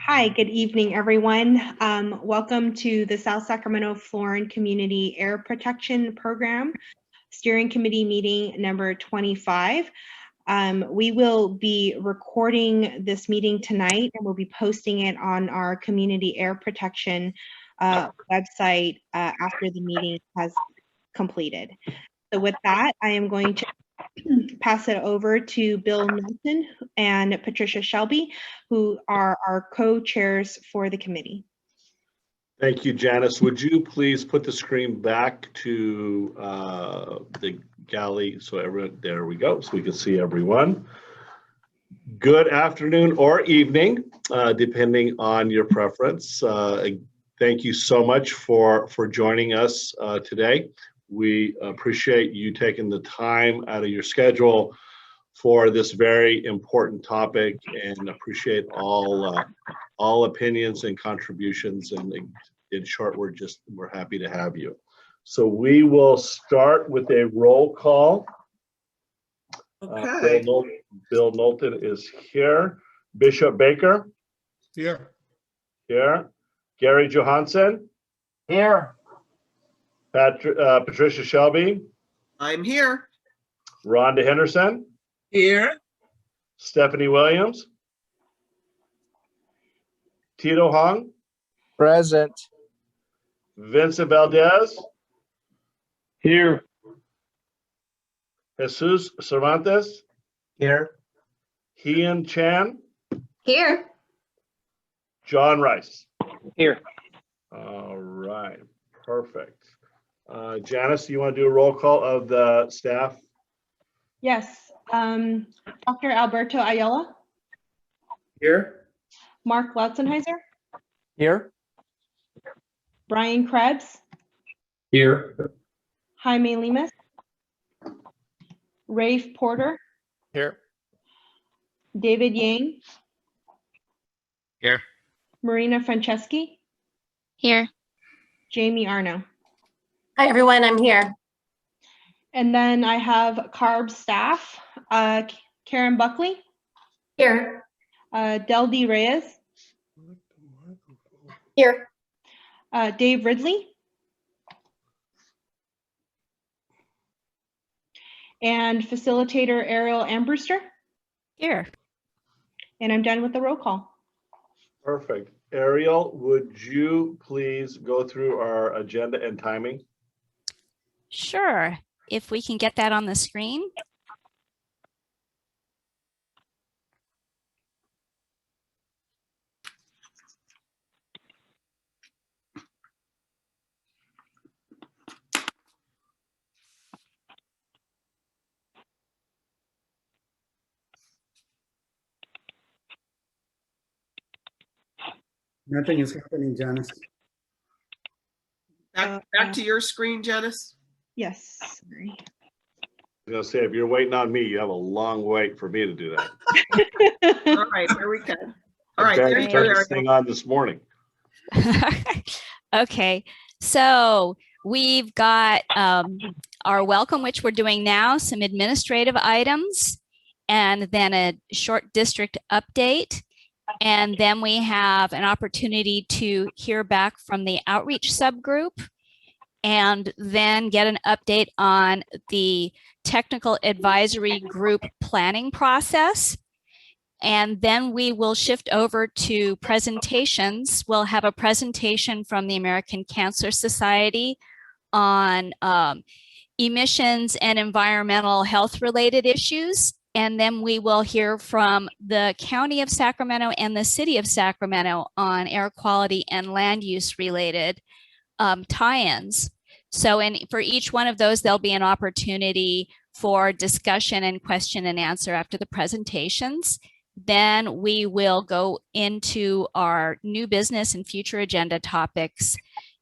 Hi, good evening, everyone. Welcome to the South Sacramento Florin Community Air Protection Program Steering Committee meeting number 25. We will be recording this meeting tonight and we'll be posting it on our Community Air Protection website after the meeting has completed. So with that, I am going to pass it over to Bill Nelson and Patricia Shelby, who are our co-chairs for the committee. Thank you, Janice. Would you please put the screen back to the galley so everyone, there we go, so we can see everyone. Good afternoon or evening, depending on your preference. Thank you so much for joining us today. We appreciate you taking the time out of your schedule for this very important topic and appreciate all opinions and contributions. And in short, we're happy to have you. So we will start with a roll call. Okay. Bill Knowlton is here. Bishop Baker. Here. Here. Gary Johansson. Here. Patricia Shelby. I'm here. Rhonda Henderson. Here. Stephanie Williams. Tito Hong. Present. Vincent Valdez. Here. Jesus Cervantes. Here. Hien Chan. Here. John Rice. Here. All right, perfect. Janice, do you want to do a roll call of the staff? Yes, Dr. Alberto Ayala, Here. Mark Lautzenheiser, Here. Brian Krebs, Here. Jaime Lemus, Rafe Porter, Here. David Yang, Here. Marina Franceschi, Here. Jamie Arno. Hi, everyone. I'm here. And then I have CARB staff, Karen Buckley, Here. Deldy Reyes, Here. Dave Ridley, and facilitator Ariel Ambruster. Here. And I'm done with the roll call. Perfect. Ariel, would you please go through our agenda and timing? Sure, if we can get that on the screen. Nothing is happening, Janice. Back to your screen, Janice. Yes, sorry. I was gonna say, if you're waiting on me, you have a long wait for me to do that. All right, here we go. All right, there you Turned go. this thing on this morning. Okay, so we've got our welcome, which we're doing now, some administrative items, and then a short district update. And then we have an opportunity to hear back from the outreach subgroup and then get an update on the technical advisory group planning process. And then we will shift over to presentations. We'll have a presentation from the American Cancer Society on emissions and environmental health related issues. And then we will hear from the County of Sacramento and the City of Sacramento on air quality and land use related tie-ins. So for each one of those, there'll be an opportunity for discussion and question and answer after the presentations. Then we will go into our new business and future agenda topics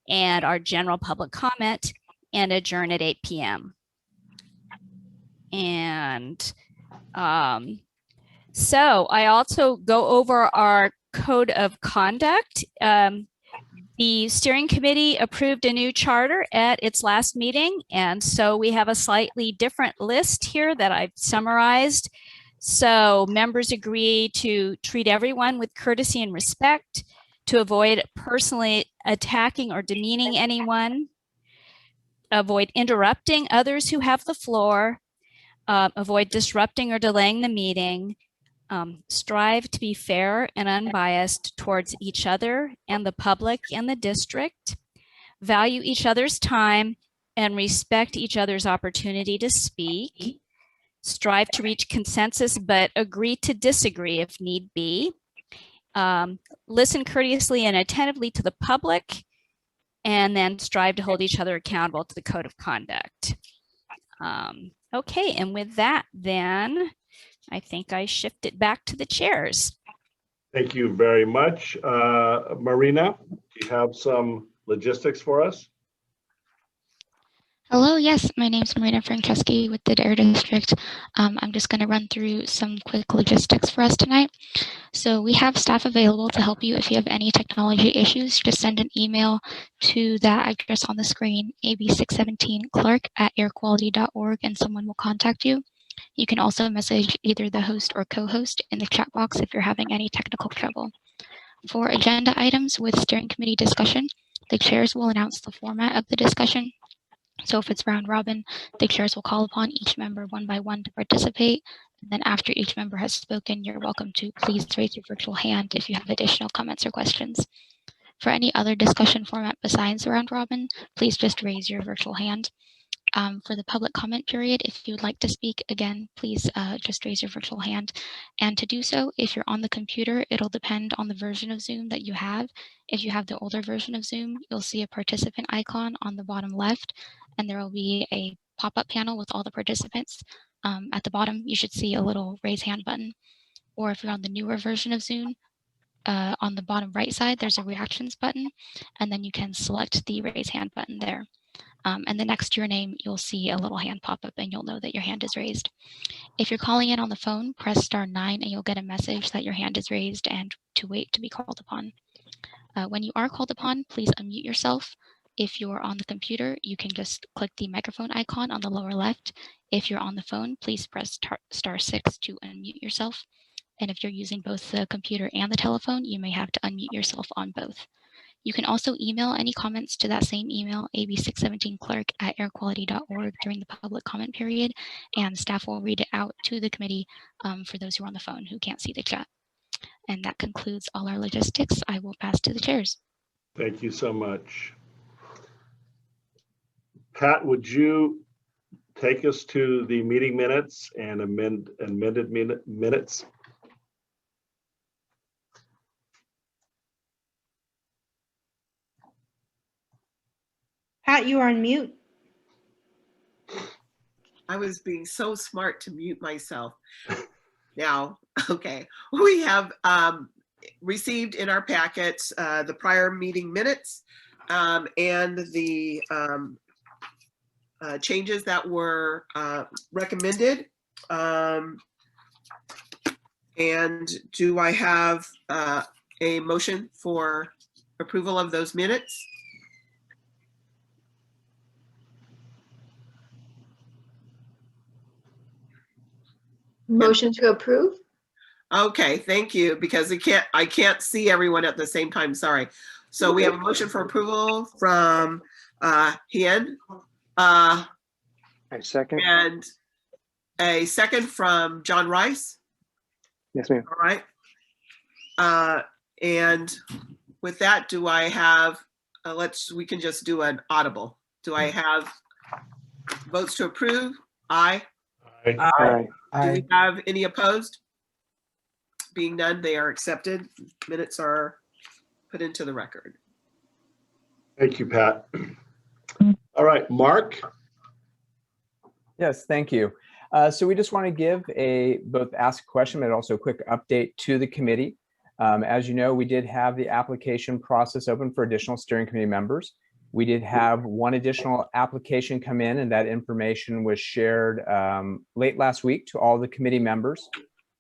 and our general public comment and adjourn at 8 p.m. And so I also go over our code of conduct. The steering committee approved a new charter at its last meeting, and so we have a slightly different list here that I've summarized. So members agree to treat everyone with courtesy and respect, to avoid personally attacking or demeaning anyone, avoid interrupting others who have the floor, avoid disrupting or delaying the meeting, strive to be fair and unbiased towards each other and the public and the district, value each other's time and respect each other's opportunity to speak, strive to reach consensus but agree to disagree if need be, listen courteously and attentively to the public, and then strive to hold each other accountable to the code of conduct. Okay, and with that, then I think I shift it back to the chairs. Thank you very much. Marina, do you have some logistics for us? Hello, yes, my name is Marina Franceschi with the Dare District. I'm just going to run through some quick logistics for us tonight. So we have staff available to help you if you have any technology issues. Just send an email to that address on the screen, ab617clerk@airquality.org, and someone will contact you. You can also message either the host or co-host in the chat box if you're having any technical trouble. For agenda items with steering committee discussion, the chairs will announce the format of the discussion. So if it's round robin, the chairs will call upon each member one by one to participate. And then after each member has spoken, you're welcome to please raise your virtual hand if you have additional comments or questions. For any other discussion format besides round robin, please just raise your virtual hand. For the public comment period, if you would like to speak, again, please just raise your virtual hand. And to do so, if you're on the computer, it'll depend on the version of Zoom that you have. If you have the older version of Zoom, you'll see a participant icon on the bottom left, and there will be a pop-up panel with all the participants. At the bottom, you should see a little raise hand button. Or if you're on the newer version of Zoom, on the bottom right side, there's a reactions button, and then you can select the raise hand button there. And then next to your name, you'll see a little hand pop up and you'll know that your hand is raised. If you're calling in on the phone, press *9 and you'll get a message that your hand is raised and to wait to be called upon. When you are called upon, please unmute yourself. If you're on the computer, you can just click the microphone icon on the lower left. If you're on the phone, please press *6 to unmute yourself. And if you're using both the computer and the telephone, you may have to unmute yourself on both. You can also email any comments to that same email, ab617clerk@airquality.org, during the public comment period, and staff will read it out to the committee for those who are on the phone who can't see the chat. And that concludes all our logistics. I will pass to the chairs. Thank you so much. Pat, would you take us to the meeting minutes and amended minutes? Pat, you are on mute. I was being so smart to mute myself. Now, okay, we have received in our packets the prior meeting minutes and the changes that were recommended. And do I have a motion for approval of those minutes? Motion to approve? Okay, thank you, because I can't see everyone at the same time, sorry. So we have a motion for approval from Hien. I second. And a second from John Rice. Yes, ma'am. All right. And with that, do I have, we can just do an audible. Do I have votes to approve? Aye. Aye. Do we have any opposed? Being none, they are accepted. Minutes are put into the record. Thank you, Pat. All right, Mark. Yes, thank you. So we just want to give both ask a question, but also a quick update to the committee. As you know, we did have the application process open for additional steering committee members. We did have one additional application come in, and that information was shared late last week to all the committee members.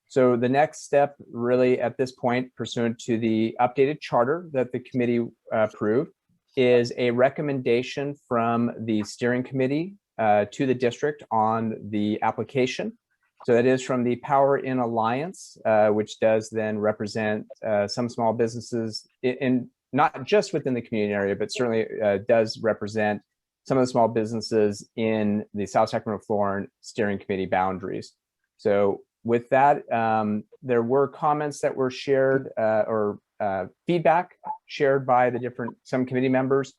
So the next step really at this point, pursuant to the updated charter that the committee approved, is a recommendation from the steering committee to the district on the application. So that is from the Power In Alliance, which does then represent some small businesses in not just within the community area, but certainly does represent some of the small businesses in the South Sacramento Florin Steering Committee boundaries. So with that, there were comments that were shared or feedback shared by the some committee members.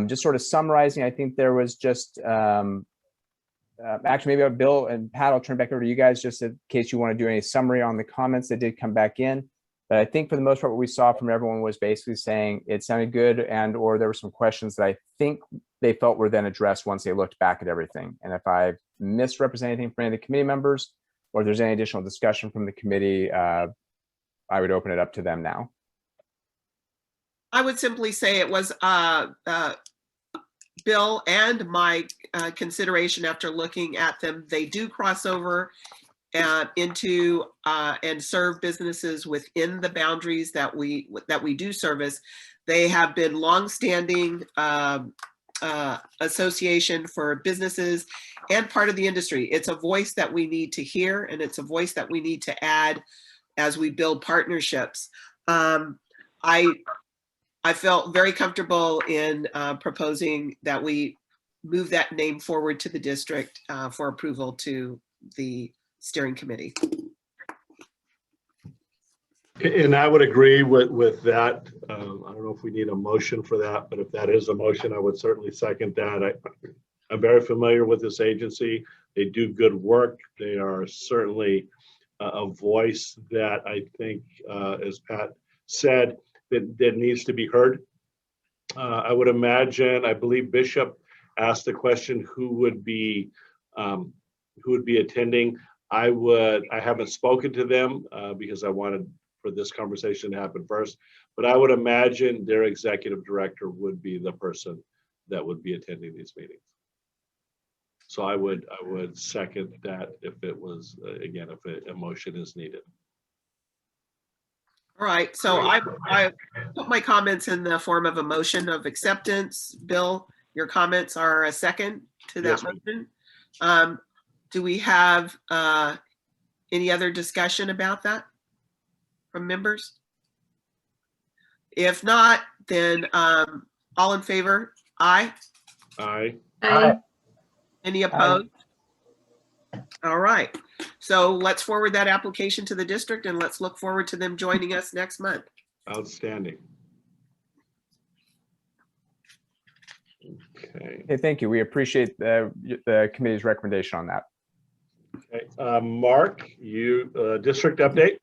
Just sort of summarizing, I think there was just, actually maybe Bill and Pat, I'll turn back over to you guys just in case you want to do any summary on the comments that did come back in. But I think for the most part, what we saw from everyone was basically saying it sounded good, and or there were some questions that I think they felt were then addressed once they looked back at everything. And if I misrepresent anything from any of the committee members, or if there's any additional discussion from the committee, I would open it up to them now. I would simply say it was Bill and my consideration after looking at them. They do cross over into and serve businesses within the boundaries that we do service. They have been longstanding association for businesses and part of the industry. It's a voice that we need to hear, and it's a voice that we need to add as we build partnerships. I felt very comfortable in proposing that we move that name forward to the district for approval to the steering committee. And I would agree with that. I don't know if we need a motion for that, but if that is a motion, I would certainly second that. I'm very familiar with this agency. They do good work. They are certainly a voice that I think, as Pat said, that needs to be heard. I would imagine, I believe Bishop asked the question, who would be attending. I haven't spoken to them because I wanted for this conversation to happen first, but I would imagine their executive director would be the person that would be attending these meetings. So I would second that if it was, again, if a motion is needed. All right, so I put my comments in the form of a motion of acceptance. Bill, your comments are a second to that motion. Do we have any other discussion about that from members? If not, then all in favor, aye? Aye. Aye. Any opposed? All right, so let's forward that application to the district, and let's look forward to them joining us next month. Outstanding. Okay. Hey, thank you. We appreciate the committee's recommendation on that. Okay. Mark, you district update.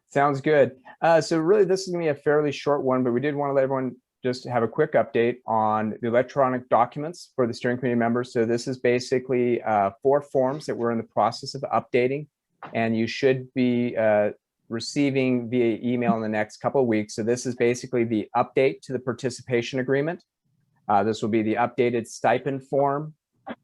Sounds good. So really, this is going to be a fairly short one, but we did want to let everyone just have a quick update on the electronic documents for the steering committee members. So this is basically 4 forms that we're in the process of updating, and you should be receiving via email in the next couple of weeks. So this is basically the update to the participation agreement. This will be the updated stipend form,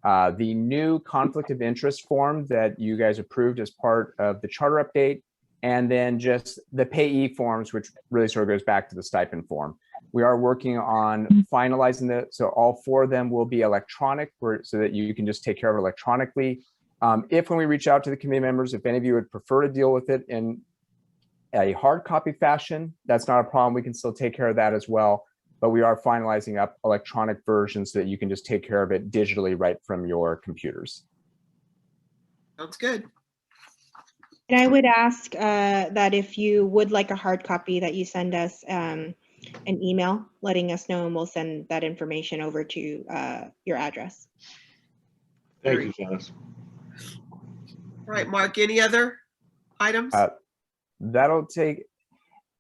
the new conflict of interest form that you guys approved as part of the charter update, and then just the payee forms, which really sort of goes back to the stipend form. We are working on finalizing that, so all 4 of them will be electronic, so that you can just take care of it electronically. If when we reach out to the committee members, if any of you would prefer to deal with it in a hard copy fashion, that's not a problem. We can still take care of that as well. But we are finalizing up electronic versions so that you can just take care of it digitally right from your computers. Sounds good. And I would ask that if you would like a hard copy, that you send us an email letting us know, and we'll send that information over to your address. Thank you, Janice. All right, Mark, any other items? That'll take,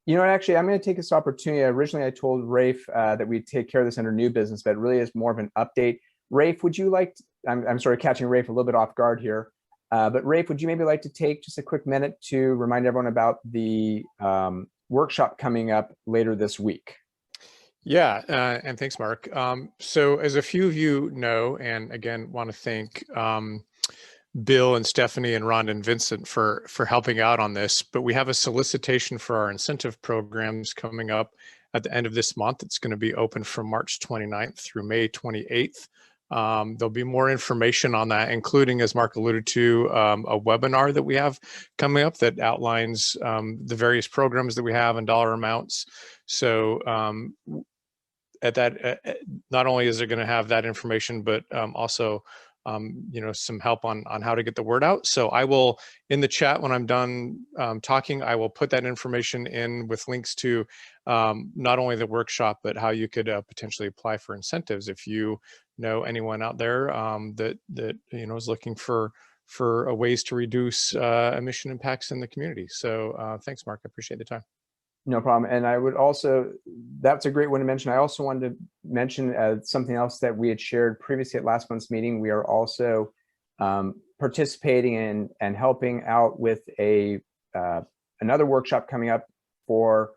you know, actually, I'm going to take this opportunity. Originally, I told Rafe that we'd take care of this under new business, but it really is more of an update. Rafe, would you like to, I'm sort of catching Rafe a little bit off guard here, but Rafe, would you maybe like to take just a quick minute to remind everyone about the workshop coming up later this week? Yeah, and thanks, Mark. So as a few of you know, and again, want to thank Bill and Stephanie and Rhonda and Vincent for helping out on this, but we have a solicitation for our incentive programs coming up at the end of this month. It's going to be open from March 29th through May 28th. There'll be more information on that, including, as Mark alluded to, a webinar that we have coming up that outlines the various programs that we have and dollar amounts. So at that, not only is it going to have that information, but also some help on how to get the word out. So I will, in the chat when I'm done talking, I will put that information in with links to not only the workshop, but how you could potentially apply for incentives if you know anyone out there that is looking for ways to reduce emission impacts in the community. So thanks, Mark. I appreciate the time. No problem. And I would also, that's a great one to mention. I also wanted to mention something else that we had shared previously at last month's meeting. We are also participating in and helping out with another workshop coming up for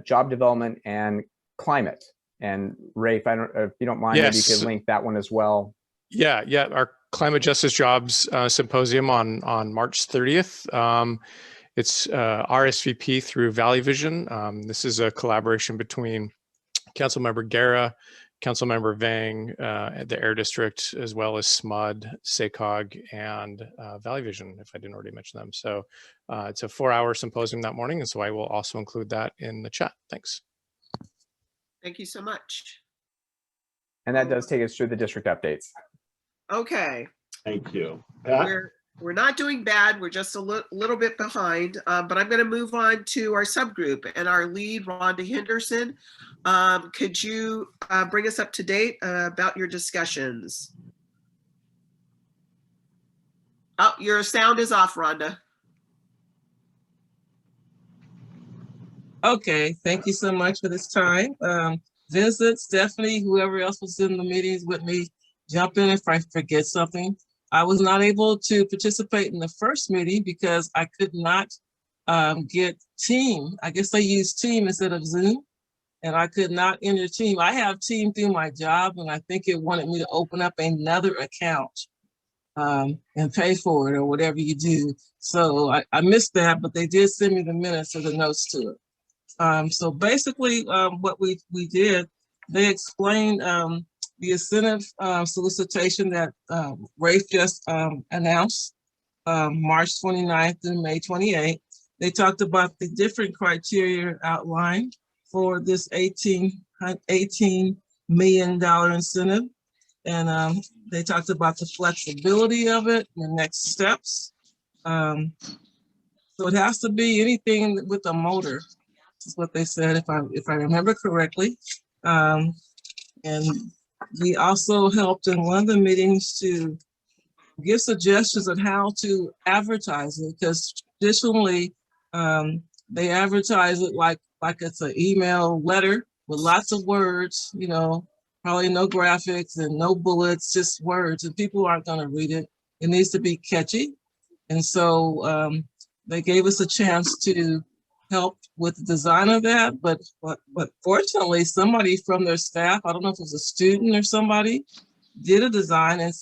job development and climate. And Ray, if you don't mind, maybe you could link that one as well. Yeah. Our Climate Justice Jobs Symposium on March 30th. It's RSVP through Valley Vision. This is a collaboration between Councilmember Guerra, Councilmember Vang, the Air District, as well as SMUD, SACOG, and Valley Vision, if I didn't already mention them. So it's a 4-hour symposium that morning, and so I will also include that in the chat. Thanks. Thank you so much. And that does take us through the district updates. Okay. Thank you. We're not doing bad. We're just a little bit behind, but I'm going to move on to our subgroup and our lead, Rhonda Henderson. Could you bring us up to date about your discussions? Oh, your sound is off, Rhonda. Okay, thank you so much for this time. Vincent, Stephanie, whoever else was in the meetings with me, jump in if I forget something. I was not able to participate in the first meeting because I could not get Team. I guess they use Team instead of Zoom, and I could not enter Team. I have Team through my job, and I think it wanted me to open up another account and pay for it or whatever you do. So I missed that, but they did send me the minutes or the notes to it. So basically what we did, they explained the incentive solicitation that Rafe just announced March 29th through May 28th. They talked about the different criteria outlined for this $18 million incentive. And they talked about the flexibility of it, the next steps. So it has to be anything with a motor. This is what they said, if I remember correctly. And we also helped in one of the meetings to give suggestions on how to advertise it, because traditionally they advertise it like it's an email letter with lots of words, probably no graphics and no bullets, just words, and people aren't going to read it. It needs to be catchy. And so they gave us a chance to help with the design of that, but fortunately somebody from their staff, I don't know if it was a student or somebody, did a design and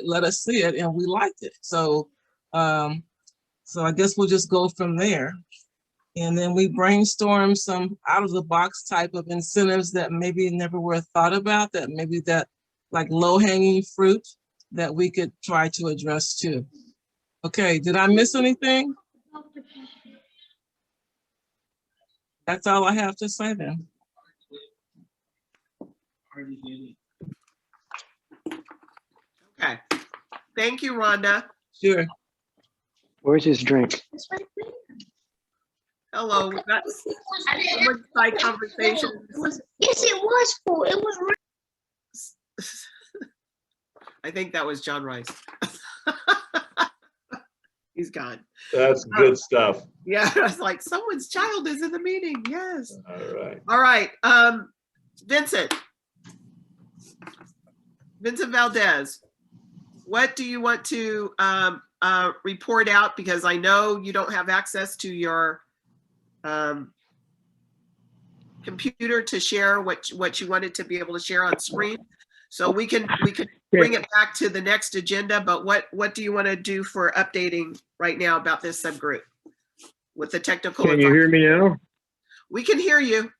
let us see it, and we liked it. So so I guess we'll just go from there. And then we brainstormed some out of the box type of incentives that maybe never were thought about, that maybe that like low hanging fruit that we could try to address too. Okay, did I miss anything? That's all I have to say then. Okay. Thank you, Rhonda. Sure. Where's his drink? Hello. We got someone's side conversation. Yes, it was full. It was. I think that was John Rice. He's gone. That's good stuff. Yeah, I was like, someone's child is in the meeting. Yes. All right. All right. Vincent Valdez, what do you want to report out? Because I know you don't have access to your computer to share what you wanted to be able to share on screen. So we can bring it back to the next agenda, but what do you want to do for updating right now about this subgroup with the technical? Can you hear me now? We can hear you.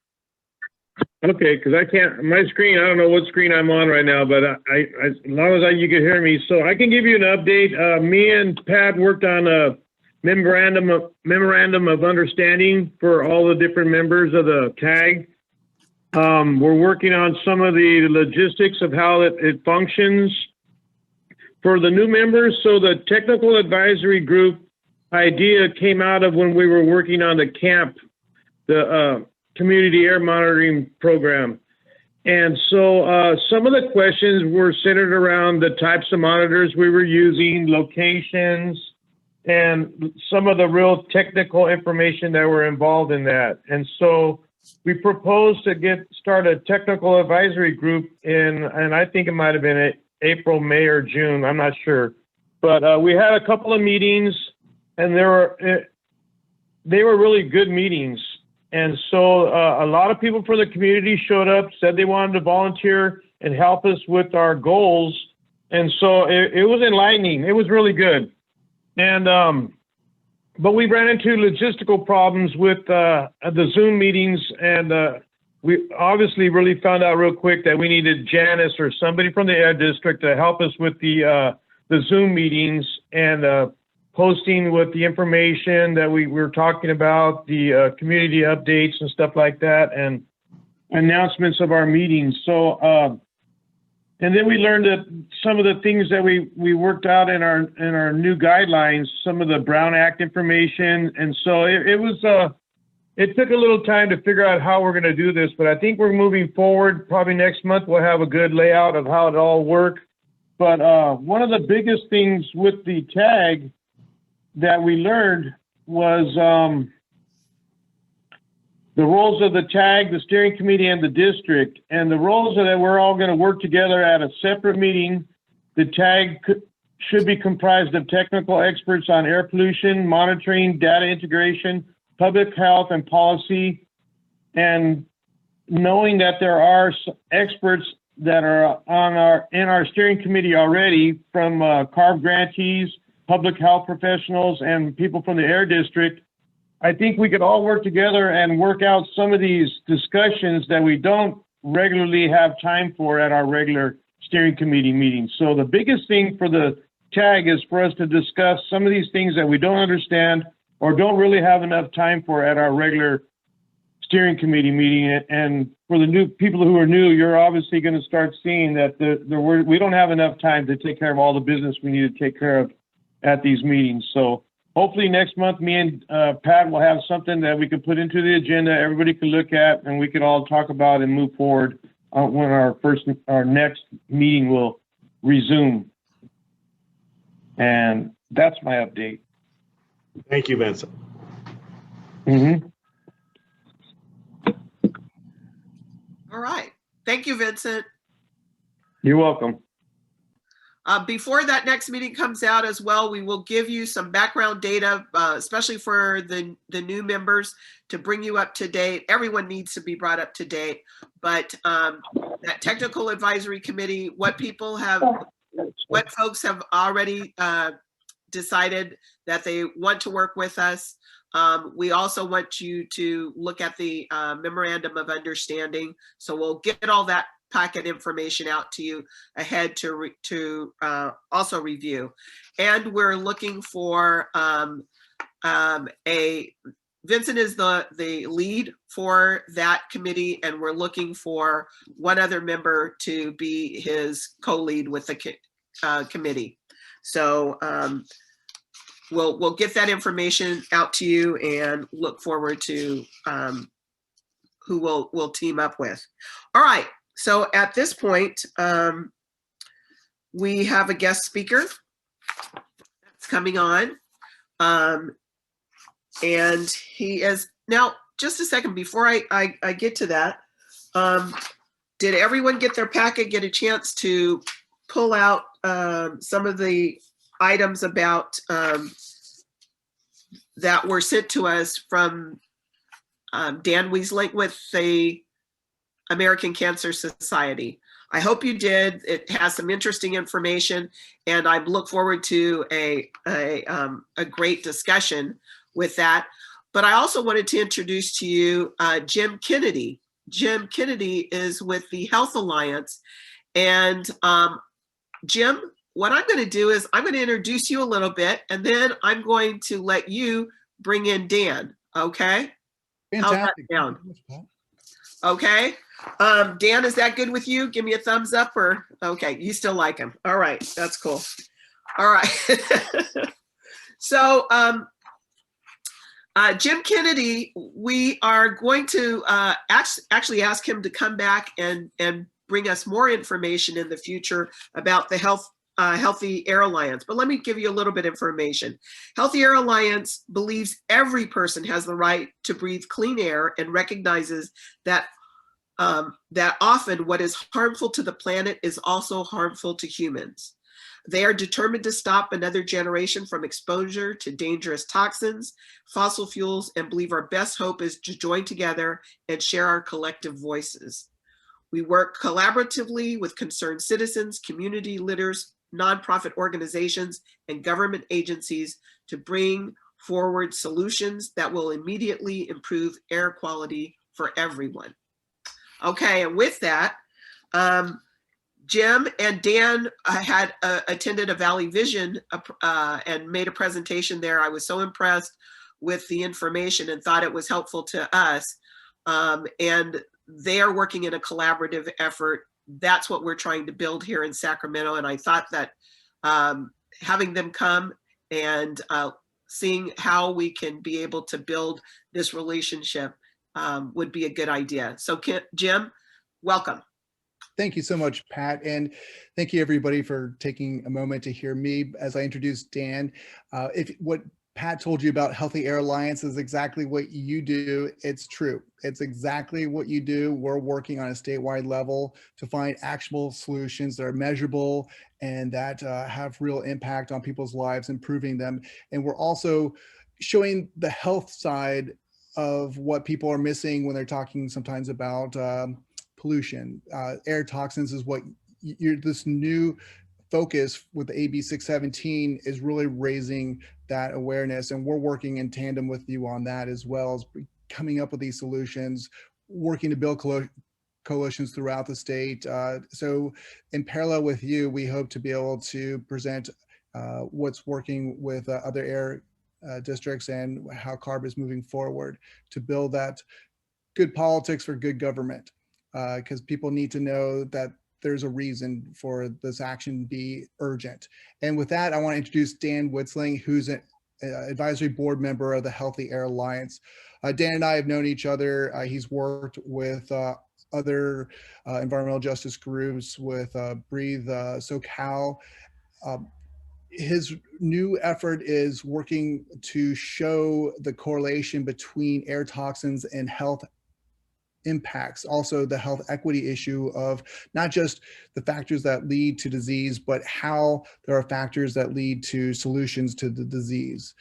Okay, because I can't, my screen, I don't know what screen I'm on right now, but as long as you can hear me, so I can give you an update. Me and Pat worked on a memorandum of understanding for all the different members of the TAG. We're working on some of the logistics of how it functions for the new members. So the technical advisory group idea came out of when we were working on the CAMP, the community air monitoring program. And so some of the questions were centered around the types of monitors we were using, locations, and some of the real technical information that were involved in that. And so we proposed to start a technical advisory group and I think it might have been April, May, or June, I'm not sure. But we had a couple of meetings and they were really good meetings. And so a lot of people from the community showed up, said they wanted to volunteer and help us with our goals. And so it was enlightening. It was really good. And but we ran into logistical problems with the Zoom meetings, and we obviously really found out real quick that we needed Janice or somebody from the Air District to help us with the Zoom meetings and posting with the information that we were talking about, the community updates and stuff like that, and announcements of our meetings. So, and then we learned that some of the things that we worked out in our new guidelines, some of the Brown Act information, and so it took a little time to figure out how we're going to do this, but I think we're moving forward. Probably next month we'll have a good layout of how it all works. But one of the biggest things with the TAG that we learned was the roles of the TAG, the steering committee, and the district. And the roles are that we're all going to work together at a separate meeting. The TAG should be comprised of technical experts on air pollution, monitoring, data integration, public health, and policy. And knowing that there are experts that are in our steering committee already from CARB grantees, public health professionals, and people from the Air District, I think we could all work together and work out some of these discussions that we don't regularly have time for at our regular steering committee meetings. So the biggest thing for the TAG is for us to discuss some of these things that we don't understand or don't really have enough time for at our regular steering committee meeting. And for the new people who are new, you're obviously going to start seeing that we don't have enough time to take care of all the business we need to take care of at these meetings. So hopefully next month, me and Pat will have something that we can put into the agenda, everybody can look at, and we can all talk about and move forward when our next meeting will resume. And that's my update. Thank you, Vincent. All right. Thank you, Vincent. You're welcome. Before that next meeting comes out as well, we will give you some background data, especially for the new members, to bring you up to date. Everyone needs to be brought up to date, but that technical advisory committee, what folks have already decided that they want to work with us. We also want you to look at the memorandum of understanding. So we'll get all that packet information out to you ahead to also review. And we're looking for Vincent is the lead for that committee, and we're looking for one other member to be his co-lead with the committee. So we'll get that information out to you and look forward to who we'll team up with. All right. So at this point, we have a guest speaker that's coming on. And he is, now, just a second, before I get to that, did everyone get their packet, get a chance to pull out some of the items about that were sent to us from Dan Weaslink with the American Cancer Society? I hope you did. It has some interesting information, and I look forward to a great discussion with that. But I also wanted to introduce to you Jim Kennedy. Jim Kennedy is with the Health Alliance. And Jim, what I'm going to do is I'm going to introduce you a little bit, and then I'm going to let you bring in Dan. Okay? Fantastic. How's that sound? Okay. Dan, is that good with you? Give me a thumbs up, or okay, you still like him. All right, that's cool. All right. So Jim Kennedy, we are going to actually ask him to come back and bring us more information in the future about the Healthy Air Alliance. But let me give you a little bit of information. Healthy Air Alliance believes every person has the right to breathe clean air and recognizes that that often what is harmful to the planet is also harmful to humans. They are determined to stop another generation from exposure to dangerous toxins, fossil fuels, and believe our best hope is to join together and share our collective voices. We work collaboratively with concerned citizens, community leaders, nonprofit organizations, and government agencies to bring forward solutions that will immediately improve air quality for everyone. Okay, and with that, Jim and Dan had attended a Valley Vision and made a presentation there. I was so impressed with the information and thought it was helpful to us. And they are working in a collaborative effort. That's what we're trying to build here in Sacramento. And I thought that having them come and seeing how we can be able to build this relationship would be a good idea. So Jim, welcome. Thank you so much, Pat. And thank you everybody for taking a moment to hear me as I introduce Dan. If what Pat told you about Healthy Air Alliance is exactly what you do, it's true. It's exactly what you do. We're working on a statewide level to find actionable solutions that are measurable and that have real impact on people's lives, improving them. And we're also showing the health side of what people are missing when they're talking sometimes about pollution. Air toxins is what this new focus with AB 617 is really raising that awareness, and we're working in tandem with you on that, as well as coming up with these solutions, working to build coalitions throughout the state. So in parallel with you, we hope to be able to present what's working with other air districts and how CARB is moving forward to build that good politics for good government, because people need to know that there's a reason for this action to be urgent. And with that, I want to introduce Dan Witzling, who's an advisory board member of the Healthy Air Alliance. Dan and I have known each other. He's worked with other environmental justice groups, with Breathe SoCal. His new effort is working to show the correlation between air toxins and health impacts, also the health equity issue of not just the factors that lead to disease, but how there are factors that lead to solutions to the disease.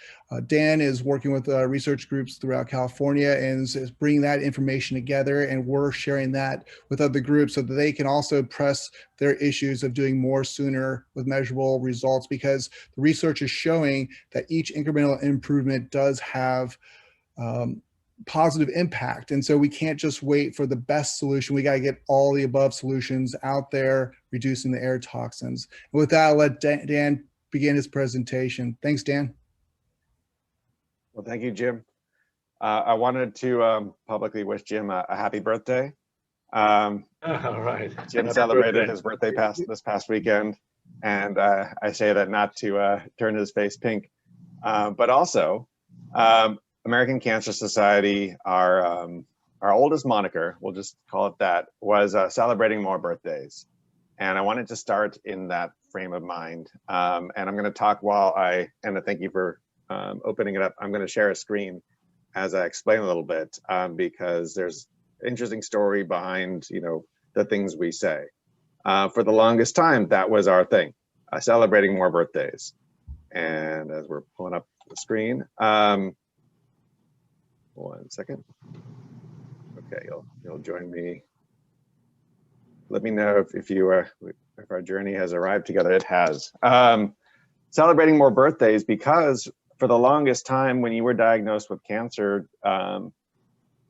Dan is working with research groups throughout California and is bringing that information together, and we're sharing that with other groups so that they can also press their issues of doing more sooner with measurable results, because the research is showing that each incremental improvement does have positive impact. And so we can't just wait for the best solution. We got to get all the above solutions out there, reducing the air toxins. And with that, I'll let Dan begin his presentation. Thanks, Dan. Well, thank you, Jim. I wanted to publicly wish Jim a happy birthday. All right. Jim Happy celebrated his birthday this past weekend. And I say that not to turn his face pink, but also, American Cancer Society, our oldest moniker, we'll just call it that, was celebrating more birthdays. And I wanted to start in that frame of mind. And I'm going to talk and I thank you for opening it up. I'm going to share a screen as I explain a little bit, because there's an interesting story behind, the things we say. For the longest time, that was our thing, celebrating more birthdays. And as we're pulling up the screen, 1 second. Okay, you'll join me. Let me know if our journey has arrived together. It has. Celebrating more birthdays, because for the longest time, when you were diagnosed with cancer,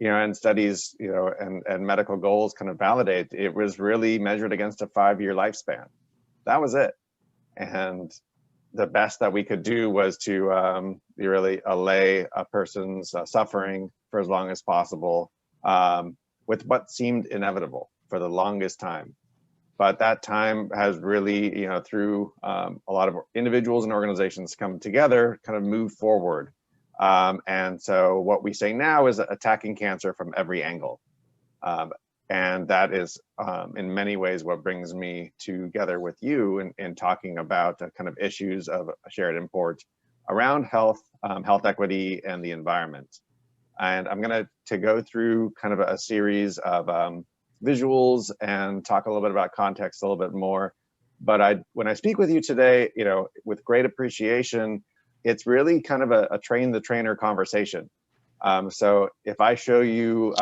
and studies, and medical goals kind of validate, it was really measured against a 5-year lifespan. That was it. And the best that we could do was to really allay a person's suffering for as long as possible, with what seemed inevitable for the longest time. But that time has really, through a lot of individuals and organizations come together, kind of move forward. And so what we say now is attacking cancer from every angle. And that is in many ways what brings me together with you in talking about kind of issues of shared import around health, health equity, and the environment. And I'm going to go through kind of a series of visuals and talk a little bit about context a little bit more. But when I speak with you today, with great appreciation, it's really kind of a train the trainer conversation. So if I show you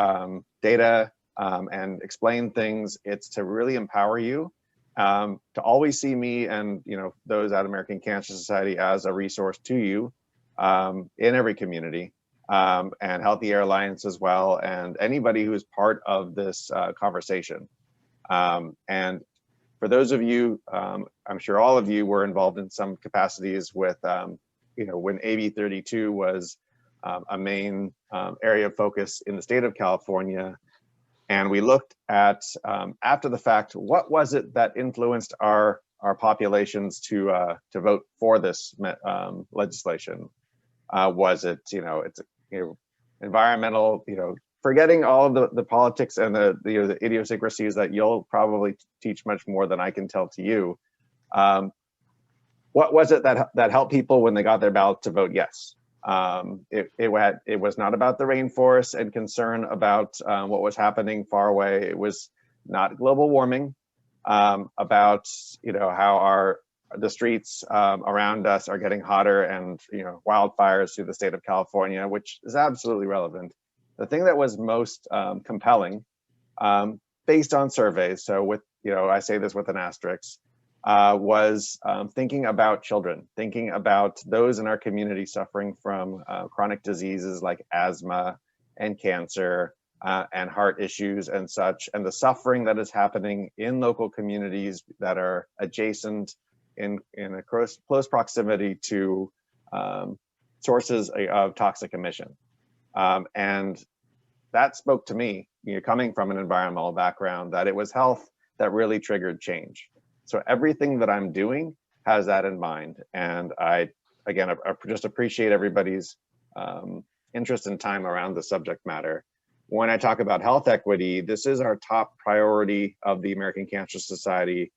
data and explain things, it's to really empower you to always see me and those at American Cancer Society as a resource to you in every community, and Healthy Air Alliance as well, and anybody who is part of this conversation. And for those of you, I'm sure all of you were involved in some capacities with when AB 32 was a main area of focus in the state of California. And we looked at, after the fact, what was it that influenced our populations to vote for this legislation? Was it, it's environmental, forgetting all of the politics and the idiosyncrasies that you'll probably teach much more than I can tell to you. What was it that helped people when they got their ballot to vote yes? It was not about the rainforest and concern about what was happening far away. It was not global warming, about how the streets around us are getting hotter, and wildfires through the state of California, which is absolutely relevant. The thing that was most compelling, based on surveys, so with I say this with an asterisk, was thinking about children, thinking about those in our community suffering from chronic diseases like asthma and cancer and heart issues and such, and the suffering that is happening in local communities that are adjacent in a close proximity to sources of toxic emission. And that spoke to me, coming from an environmental background, that it was health that really triggered change. So everything that I'm doing has that in mind. And I just appreciate everybody's interest and time around the subject matter. When I talk about health equity, this is our top priority of the American Cancer Society,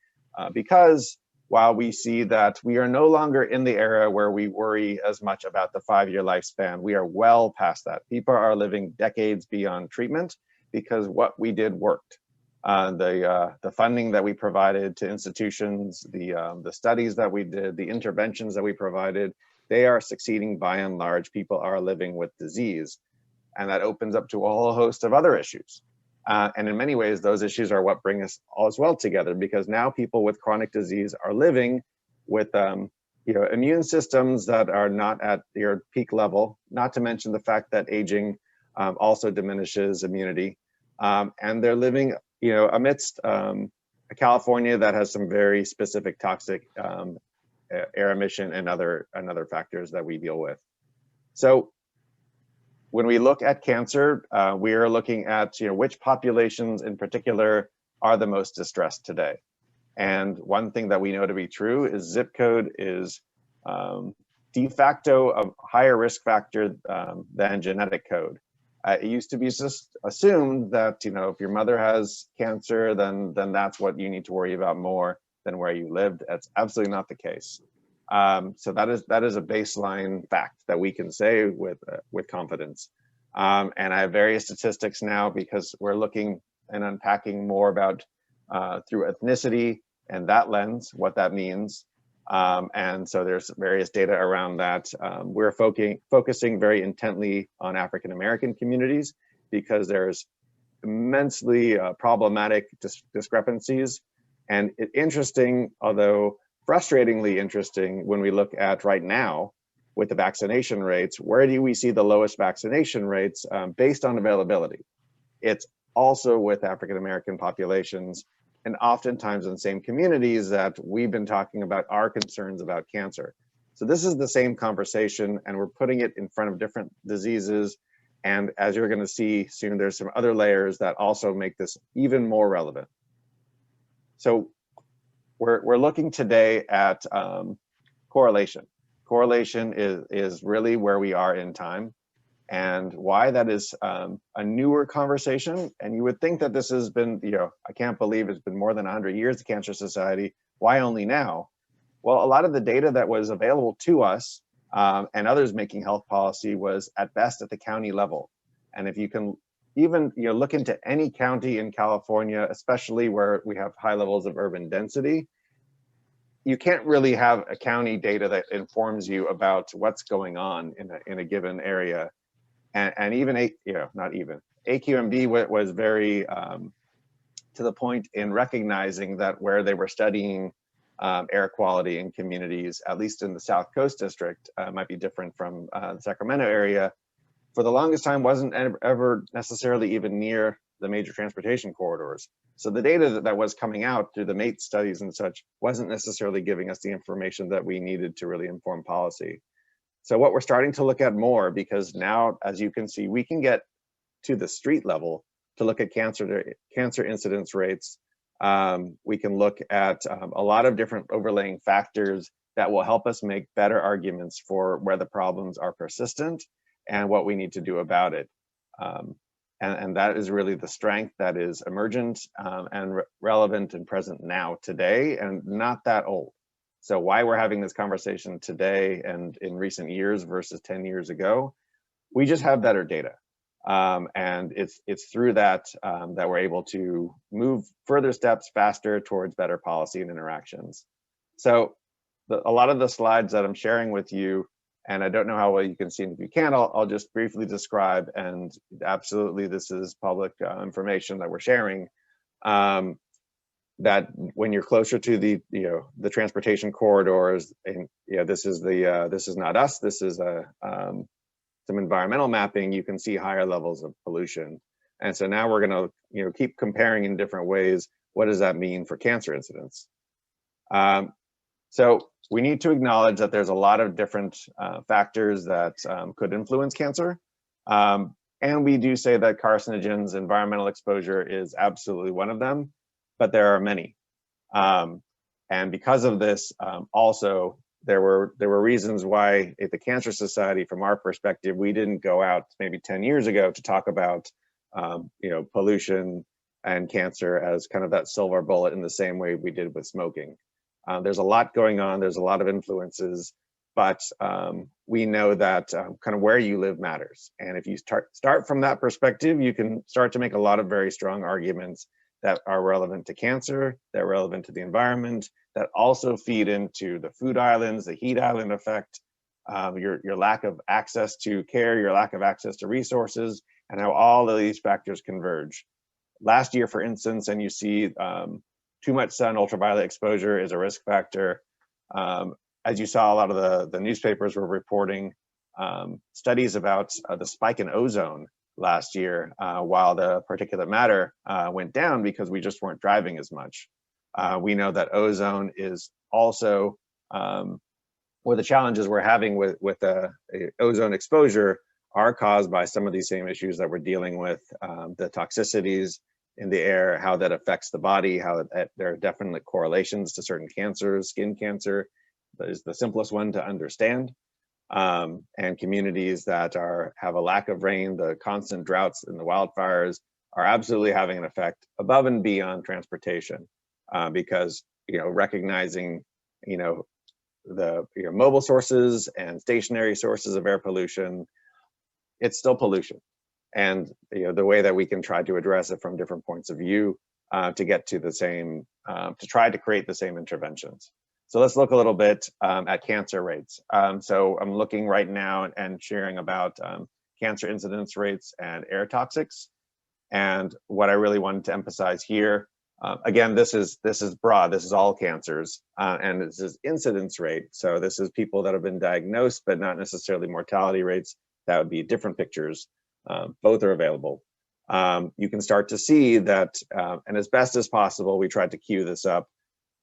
because while we see that we are no longer in the era where we worry as much about the 5-year lifespan, we are well past that. People are living decades beyond treatment because what we did worked. The funding that we provided to institutions, the studies that we did, the interventions that we provided, they are succeeding by and large. People are living with disease, and that opens up to a whole host of other issues. And in many ways, those issues are what bring us all as well together, because now people with chronic disease are living with immune systems that are not at your peak level, not to mention the fact that aging also diminishes immunity. And they're living amidst a California that has some very specific toxic air emission and other factors that we deal with. So when we look at cancer, we are looking at which populations in particular are the most distressed today. And one thing that we know to be true is zip code is de facto a higher risk factor than genetic code. It used to be just assumed that if your mother has cancer, then that's what you need to worry about more than where you lived. That's absolutely not the case. So that is a baseline fact that we can say with confidence. And I have various statistics now because we're looking and unpacking more about through ethnicity and that lens, what that means. And so there's various data around that. We're focusing very intently on African-American communities because there's immensely problematic discrepancies. And interesting, although frustratingly interesting, when we look at right now, with the vaccination rates, where do we see the lowest vaccination rates based on availability? It's also with African American populations, and oftentimes in the same communities that we've been talking about our concerns about cancer. So this is the same conversation, and we're putting it in front of different diseases. And as you're going to see soon, there's some other layers that also make this even more relevant. So we're looking today at correlation. Correlation is really where we are in time, and why that is a newer conversation. And you would think that this has been, I can't believe it's been more than 100 years, the Cancer Society. Why only now? Well, a lot of the data that was available to us and others making health policy was at best at the county level. And if you can even look into any county in California, especially where we have high levels of urban density, you can't really have a county data that informs you about what's going on in a given area. And even, not even, AQMD was very to the point in recognizing that where they were studying air quality in communities, at least in the South Coast District, might be different from the Sacramento area, for the longest time wasn't ever necessarily even near the major transportation corridors. So the data that was coming out through the MATE studies and such wasn't necessarily giving us the information that we needed to really inform policy. So what we're starting to look at more, because now, as you can see, we can get to the street level to look at cancer incidence rates. We can look at a lot of different overlaying factors that will help us make better arguments for where the problems are persistent and what we need to do about it. And that is really the strength that is emergent and relevant and present now today, and not that old. So why we're having this conversation today and in recent years versus 10 years ago, we just have better data. And it's through that that we're able to move further steps faster towards better policy and interactions. So a lot of the slides that I'm sharing with you, and I don't know how well you can see, and if you can, I'll just briefly describe, and absolutely this is public information that we're sharing, that when you're closer to the transportation corridors, and this is not us, this is some environmental mapping, you can see higher levels of pollution. And so now we're going to keep comparing in different ways. What does that mean for cancer incidence? So we need to acknowledge that there's a lot of different factors that could influence cancer. And we do say that carcinogens, environmental exposure is absolutely one of them, but there are many. And because of this, also, there were reasons why at the Cancer Society, from our perspective, we didn't go out maybe 10 years ago to talk about pollution and cancer as kind of that silver bullet in the same way we did with smoking. There's a lot going on, there's a lot of influences, but we know that kind of where you live matters. And if you start from that perspective, you can start to make a lot of very strong arguments that are relevant to cancer, that are relevant to the environment, that also feed into the food islands, the heat island effect, your lack of access to care, your lack of access to resources, and how all of these factors converge. Last year, for instance, and you see too much sun, ultraviolet exposure is a risk factor. As you saw, a lot of the newspapers were reporting studies about the spike in ozone last year, while the particulate matter went down because we just weren't driving as much. We know that ozone is also where the challenges we're having with ozone exposure are caused by some of these same issues that we're dealing with, the toxicities in the air, how that affects the body, how there are definite correlations to certain cancers. Skin cancer is the simplest one to understand. And communities that have a lack of rain, the constant droughts and the wildfires are absolutely having an effect above and beyond transportation, because recognizing the mobile sources and stationary sources of air pollution, it's still pollution. And the way that we can try to address it from different points of view to get to the same, to try to create the same interventions. So let's look a little bit at cancer rates. So I'm looking right now and sharing about cancer incidence rates and air toxics. And what I really wanted to emphasize here Again, this is broad. This is all cancers, and this is incidence rate. So this is people that have been diagnosed, but not necessarily mortality rates. That would be different pictures. Both are available. You can start to see that, and as best as possible, we tried to cue this up,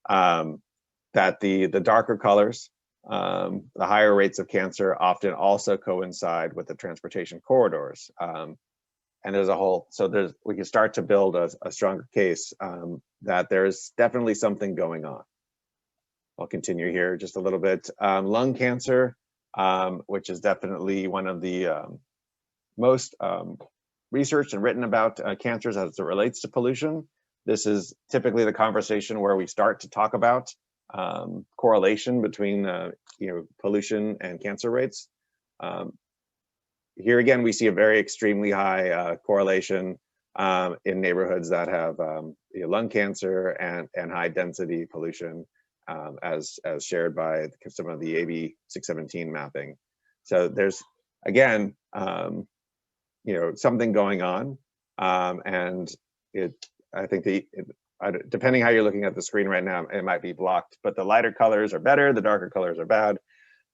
that the darker colors, the higher rates of cancer often also coincide with the transportation corridors. And there's a whole, so we can start to build a stronger case that there's definitely something going on. I'll continue here just a little bit. Lung cancer, which is definitely one of the most researched and written about cancers as it relates to pollution. This is typically the conversation where we start to talk about correlation between pollution and cancer rates. Here again, we see a very extremely high correlation in neighborhoods that have lung cancer and high density pollution, as shared by some of the AB 617 mapping. So there's, again, something going on, and I think depending how you're looking at the screen right now, it might be blocked, but the lighter colors are better, the darker colors are bad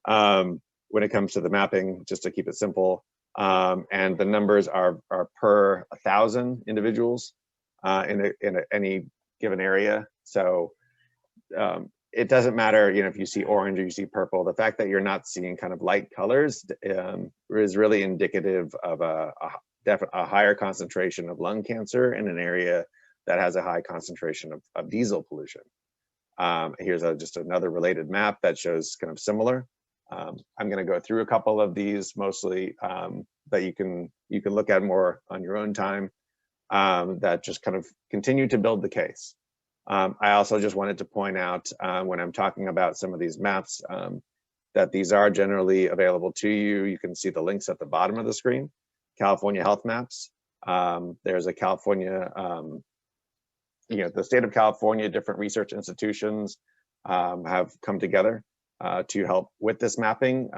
when it comes to the mapping, just to keep it simple. And the numbers are per 1,000 individuals in any given area. So it doesn't matter, if you see orange or you see purple. The fact that you're not seeing kind of light colors is really indicative of a higher concentration of lung cancer in an area that has a high concentration of diesel pollution. Here's just another related map that shows kind of similar. I'm going to go through a couple of these, mostly that you can look at more on your own time, that just kind of continue to build the case. I also just wanted to point out when I'm talking about some of these maps that these are generally available to you. You can see the links at the bottom of the screen. California Health Maps. There's a California, the state of California, different research institutions have come together to help with this mapping.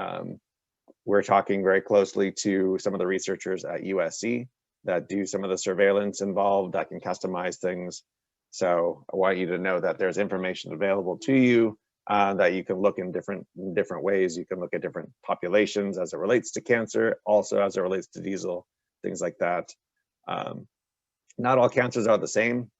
We're talking very closely to some of the researchers at USC that do some of the surveillance involved, that can customize things. So I want you to know that there's information available to you that you can look in different ways. You can look at different populations as it relates to cancer, also as it relates to diesel, things like that. Not all cancers are the same.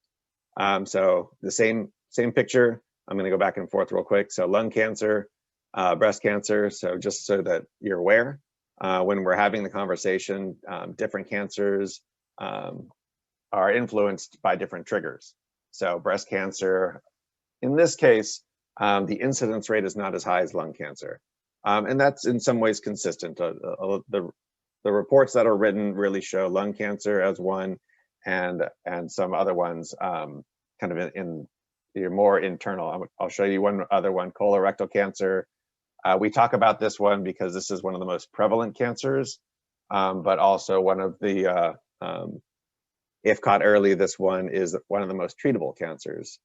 So the same picture, I'm going to go back and forth real quick. So lung cancer, breast cancer. So just so that you're aware, when we're having the conversation, different cancers are influenced by different triggers. So breast cancer, in this case, the incidence rate is not as high as lung cancer. And that's in some ways consistent. The reports that are written really show lung cancer as one, and some other ones kind of in more internal. I'll show you one other one, colorectal cancer. We talk about this one because this is one of the most prevalent cancers, but also one of the, if caught early, this one is one of the most treatable cancers.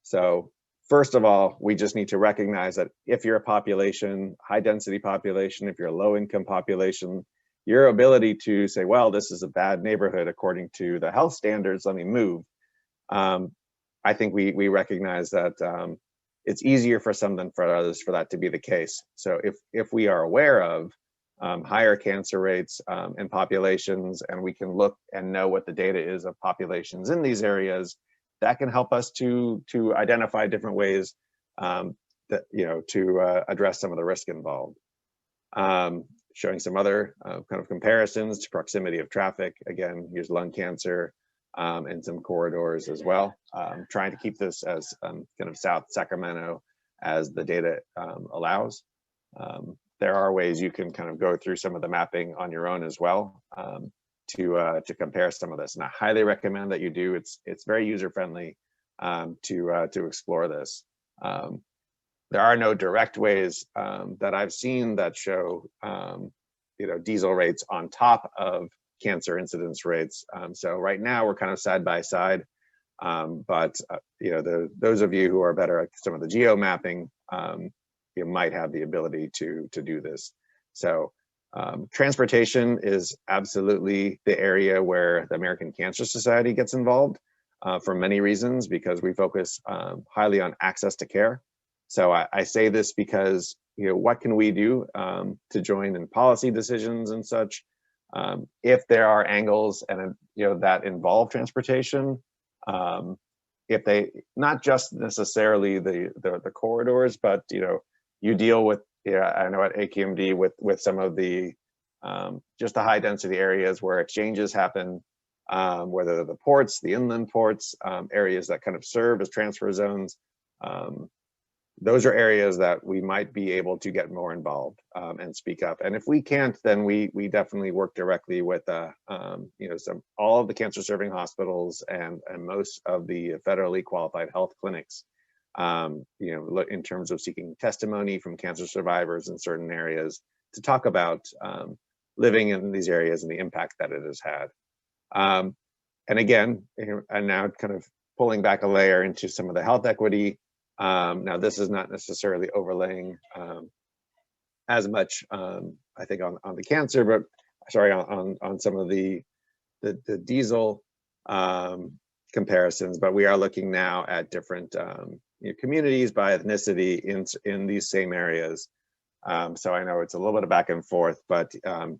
So first of all, we just need to recognize that if you're a population, high density population, if you're a low income population, your ability to say, well, this is a bad neighborhood according to the health standards, let me move. I think we recognize that it's easier for some than for others for that to be the case. So if we are aware of higher cancer rates in populations, and we can look and know what the data is of populations in these areas, that can help us to identify different ways that to address some of the risk involved. Showing some other kind of comparisons to proximity of traffic. Again, here's lung cancer and some corridors as well. Trying to keep this as kind of South Sacramento as the data allows. There are ways you can kind of go through some of the mapping on your own as well to compare some of this. And I highly recommend that you do. It's very user friendly to explore this. There are no direct ways that I've seen that show diesel rates on top of cancer incidence rates. So right now we're kind of side by side, but those of you who are better at some of the geo mapping, you might have the ability to do this. So transportation is absolutely the area where the American Cancer Society gets involved. for many reasons, because we focus highly on access to care. So I say this because, what can we do to join in policy decisions and such? If there are angles and that involve transportation, if they, not just necessarily the corridors, but you deal with, I know at AQMD with some of the just the high density areas where exchanges happen, whether they're the ports, the inland ports, areas that kind of serve as transfer zones. Those are areas that we might be able to get more involved and speak up. And if we can't, then we definitely work directly with all of the cancer serving hospitals and most of the federally qualified health clinics. In terms of seeking testimony from cancer survivors in certain areas to talk about living in these areas and the impact that it has had. And again, and now kind of pulling back a layer into some of the health equity. Now, this is not necessarily overlaying as much, I think, on the cancer, but sorry, on some of the diesel comparisons. But we are looking now at different communities by ethnicity in these same areas. So I know it's a little bit of back and forth, but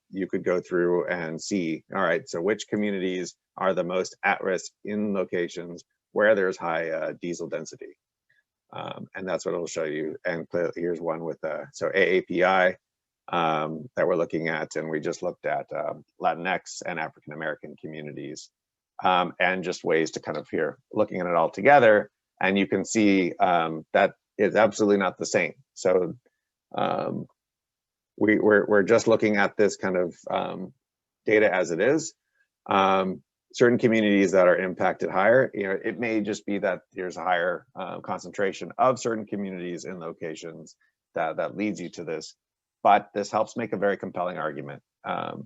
you could go through and see, all right, so which communities are the most at risk in locations where there's high diesel density. And that's what it'll show you. And here's one with so AAPI that we're looking at, and we just looked at Latinx and African American communities, and just ways to kind of looking at it all together, and you can see that is absolutely not the same. So we're just looking at this kind of data as it is. Certain communities that are impacted higher, it may just be that there's a higher concentration of certain communities in locations that leads you to this. But this helps make a very compelling argument,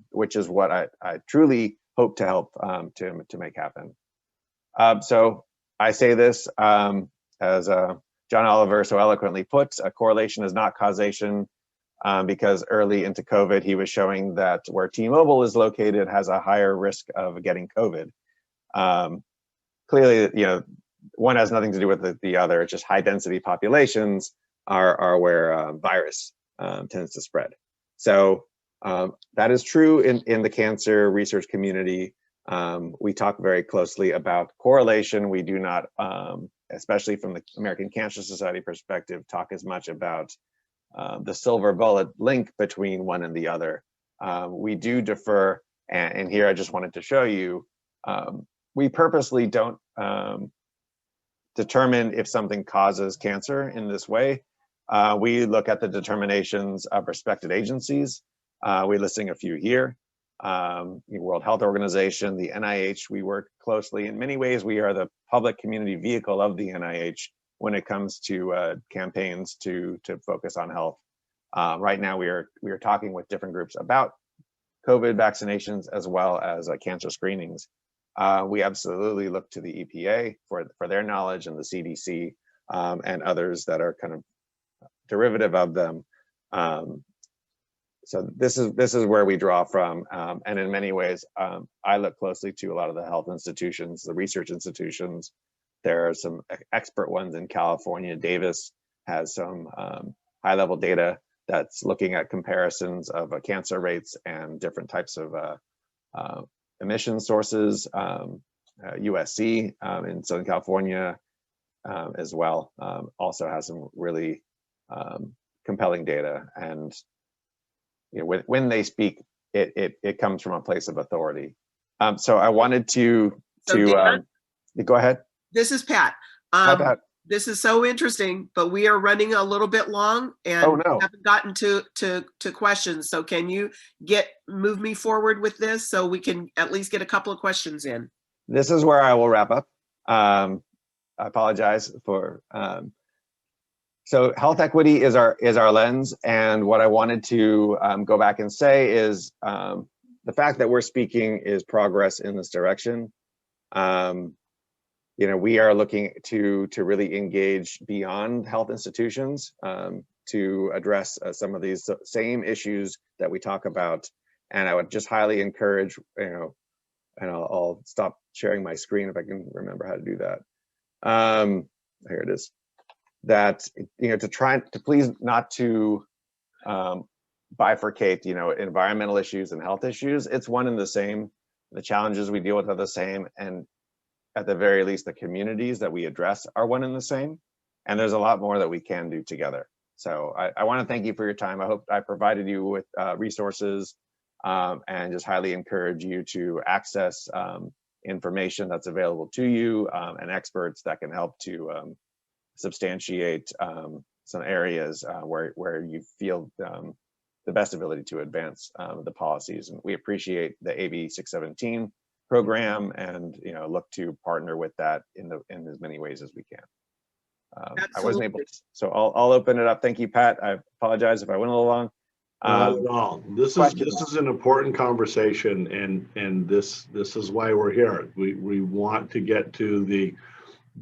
which is what I truly hope to help to make happen. So I say this as John Oliver so eloquently puts, a correlation is not causation. Because early into COVID, he was showing that where T-Mobile is located has a higher risk of getting COVID. Clearly, one has nothing to do with the other. It's just high density populations are where virus tends to spread. So that is true in the cancer research community. We talk very closely about correlation. We do not, especially from the American Cancer Society perspective, talk as much about the silver bullet link between one and the other. We do defer, and here I just wanted to show you, we purposely don't determine if something causes cancer in this way. We look at the determinations of respected agencies. We're listing a few here. The World Health Organization, the NIH, we work closely. In many ways, we are the public community vehicle of the NIH when it comes to campaigns to focus on health. Right now, we are talking with different groups about COVID vaccinations as well as cancer screenings. We absolutely look to the EPA for their knowledge, and the CDC and others that are kind of derivative of them. So this is where we draw from, and in many ways, I look closely to a lot of the health institutions, the research institutions. There are some expert ones in California. Davis has some high-level data that's looking at comparisons of cancer rates and different types of emission sources. USC in Southern California as well also has some really compelling data. And when they speak, it comes from a place of authority. So I wanted to go ahead. This is Pat. Hi, Pat. This is so interesting, but we are running a little bit long and haven't gotten to questions. So can you move me forward with this so we can at least get a couple of questions in? This is where I will wrap up. I apologize for. So health equity is our lens, and what I wanted to go back and say is the fact that we're speaking is progress in this direction. We are looking to really engage beyond health institutions to address some of these same issues that we talk about. And I would just highly encourage, and I'll stop sharing my screen if I can remember how to do that. Here it is. That, you know, to please not to bifurcate, you know, environmental issues and health issues. It's one and the same. The challenges we deal with are the same, and at the very least, the communities that we address are one and the same. And there's a lot more that we can do together. So I want to thank you for your time. I hope I provided you with resources, and just highly encourage you to access information that's available to you, and experts that can help to substantiate some areas where you feel the best ability to advance the policies. And we appreciate the AB 617 program, and, you know, look to partner with that in as many ways as we can. I wasn't able to, so I'll open it up. Thank you, Pat. I apologize if I went a little long. Not at all. This is an important conversation, and this is why we're here. We want to get to the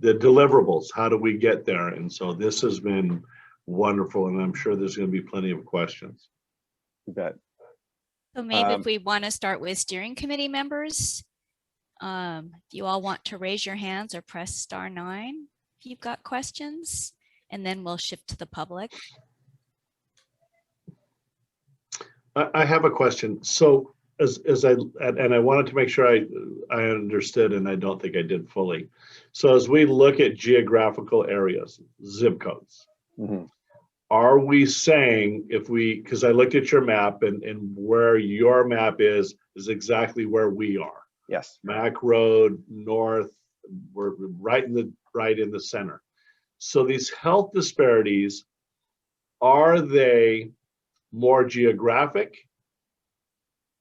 deliverables. How do we get there? And so this has been wonderful, and I'm sure there's going to be plenty of questions. You bet. So maybe if we want to start with steering committee members, if you all want to raise your hands or press *9 if you've got questions, and then we'll shift to the public. I have a question. So as I wanted to make sure I understood, and I don't think I did fully. So as we look at geographical areas, zip codes, are we saying, because I looked at your map, and where your map is exactly where we are. Yes. Mac Road North, we're right in the center. So these health disparities, are they more geographic,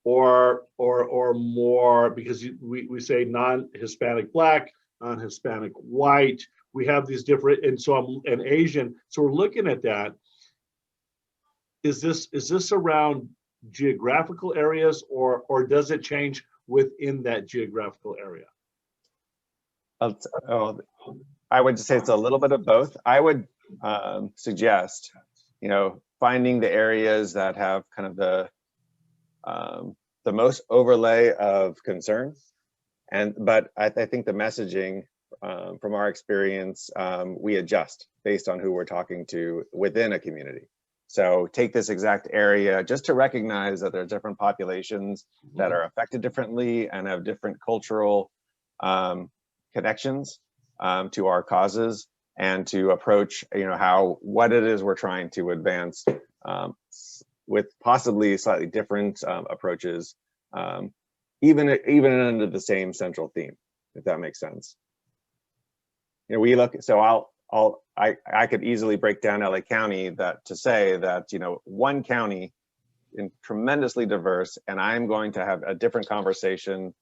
or more, because we say non-Hispanic Black, non-Hispanic White, we have these different, and Asian. So we're looking at that. Is this around geographical areas, or does it change within that geographical area? I would say it's a little bit of both. I would suggest, you know, finding the areas that have kind of the most overlay of concern, but I think the messaging, from our experience, we adjust based on who we're talking to within a community. So take this exact area just to recognize that there are different populations that are affected differently and have different cultural connections to our causes, and to approach, you know, what it is we're trying to advance with possibly slightly different approaches, even under the same central theme, if that makes sense. You know, we look, so I could easily break down LA County to say that, you know, one county is tremendously diverse, and I'm going to have a different conversation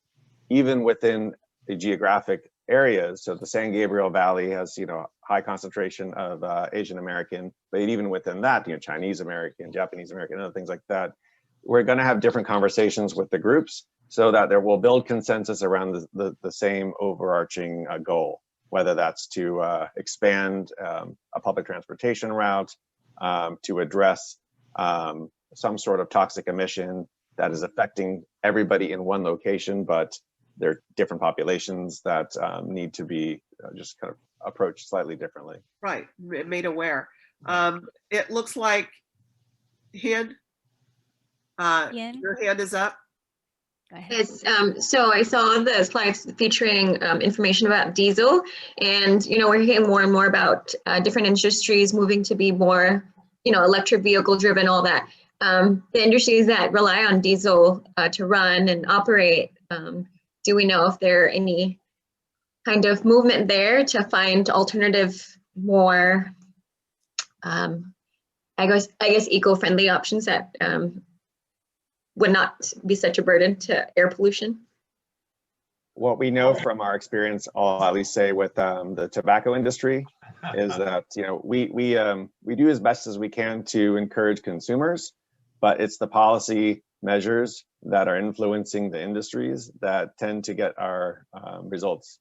even within the geographic areas. So the San Gabriel Valley has, you know, high concentration of Asian American, but even within that, you know, Chinese American, Japanese American, other things like that. We're going to have different conversations with the groups so that there will build consensus around the same overarching goal, whether that's to expand a public transportation route, to address some sort of toxic emission that is affecting everybody in one location, but there are different populations that need to be just kind of approached slightly differently. Right, made aware. It looks like your hand is up. Yes, so I saw the slides featuring information about diesel, and, you know, we're hearing more and more about different industries moving to be more, you know, electric vehicle driven, all that. The industries that rely on diesel to run and operate, do we know if there are any kind of movement there to find alternative, more, I guess eco-friendly options that would not be such a burden to air pollution? What we know from our experience, I'll at least say with the tobacco industry, is that, you know, we do as best as we can to encourage consumers, but it's the policy measures that are influencing the industries that tend to get our results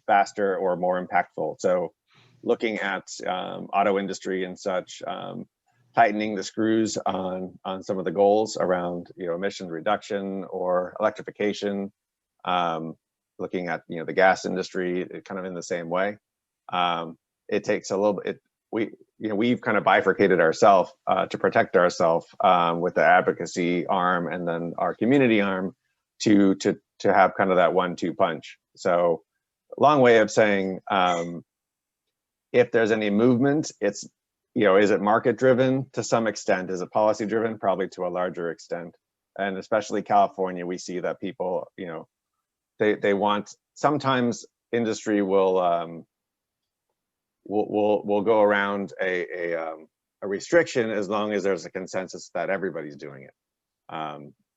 faster or more impactful. So looking at auto industry and such, tightening the screws on some of the goals around, you know, emission reduction or electrification, Looking at, you know, the gas industry, kind of in the same way. It takes a little bit. We've kind of bifurcated ourselves to protect ourselves with the advocacy arm and then our community arm to have kind of that 1-2 punch. So long way of saying, if there's any movement, it's, you know, is it market driven to some extent? Is it policy driven? Probably to a larger extent. And especially California, we see that people, you know, they want, sometimes industry will go around a restriction as long as there's a consensus that everybody's doing it.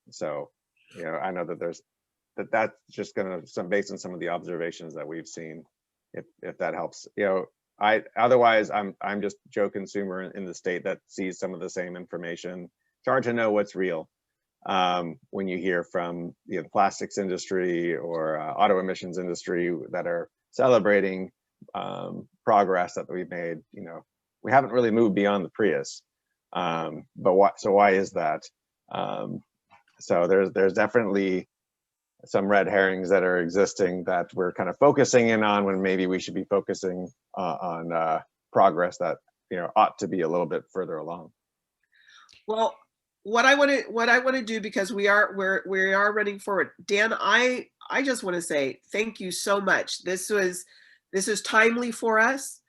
So, you know, I know that that's just going to, based on some of the observations that we've seen, if that helps. You know, otherwise I'm just Joe consumer in the state that sees some of the same information. It's hard to know what's real when you hear from, you know, the plastics industry or auto emissions industry that are celebrating progress that we've made. You know, we haven't really moved beyond the Prius, but why is that? So there's definitely some red herrings that are existing that we're kind of focusing in on when maybe we should be focusing on progress that, you know, ought to be a little bit further along. Well, what I want to do, because we are running forward, Dan, I just want to say thank you so much. This is timely for us.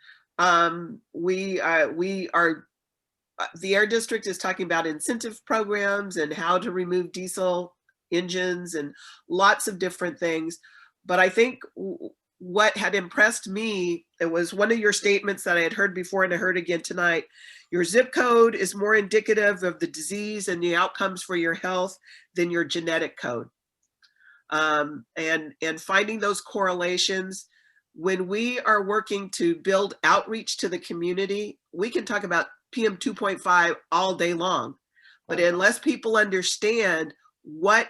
We are, the Air District is talking about incentive programs and how to remove diesel engines and lots of different things. But I think what had impressed me, it was one of your statements that I had heard before and I heard again tonight. Your zip code is more indicative of the disease and the outcomes for your health than your genetic code. And finding those correlations. When we are working to build outreach to the community, we can talk about PM 2.5 all day long, but unless people understand what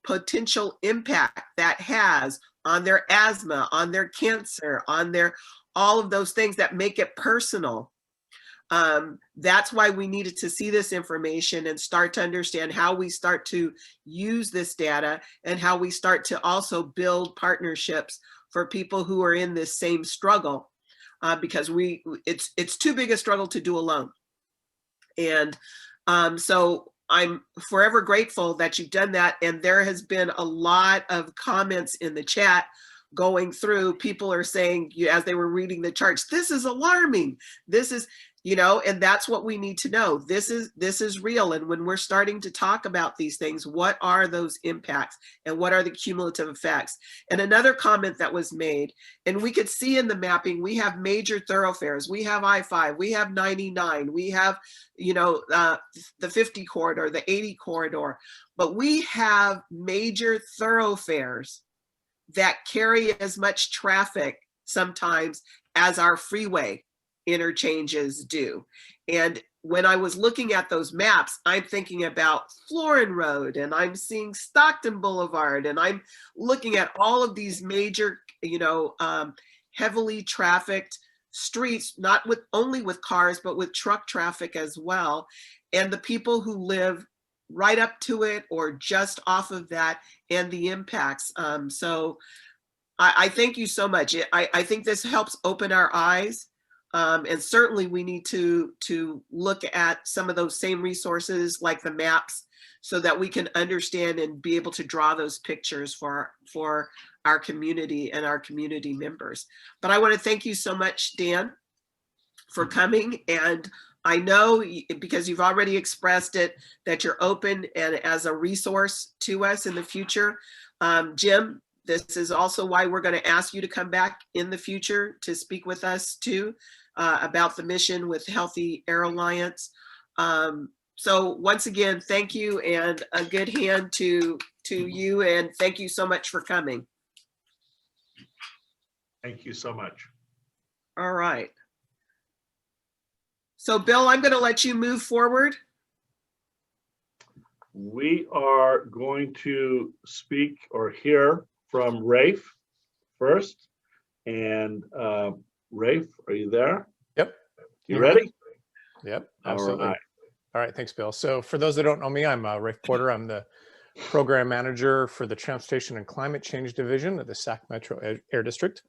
potential impact that has on their asthma, on their cancer, on their, all of those things that make it personal, that's why we needed to see this information and start to understand how we start to use this data and how we start to also build partnerships for people who are in this same struggle, because it's too big a struggle to do alone. And so I'm forever grateful that you've done that. And there has been a lot of comments in the chat going through. People are saying, as they were reading the charts, this is alarming. This is, you know, and that's what we need to know. This is real. And when we're starting to talk about these things, what are those impacts and what are the cumulative effects? And another comment that was made, and we could see in the mapping, we have major thoroughfares. We have I-5, we have 99, we have, you know, the 50 corridor, the 80 corridor, but we have major thoroughfares that carry as much traffic sometimes as our freeway interchanges do. And when I was looking at those maps, I'm thinking about Florin Road, and I'm seeing Stockton Boulevard, and I'm looking at all of these major, you know, heavily trafficked streets, not with only with cars, but with truck traffic as well. And the people who live right up to it or just off of that and the impacts. So I thank you so much. I think this helps open our eyes. And certainly we need to look at some of those same resources like the maps so that we can understand and be able to draw those pictures for our community and our community members. But I want to thank you so much, Dan, for coming. And I know, because you've already expressed it, that you're open and as a resource to us in the future. Jim, this is also why we're going to ask you to come back in the future to speak with us too about the mission with Healthy Air Alliance. So once again, thank you, and a good hand to you, and thank you so much for coming. Thank you so much. All right. So Bill, I'm going to let you move forward. We are going to speak or hear from Rafe first. And Rafe, are you there? Yep. You ready? Yep, absolutely. All right. All right, thanks, Bill. So for those that don't know me, I'm Rafe Porter. I'm the Program Manager for the Transportation and Climate Change Division of the Sac Metro Air District.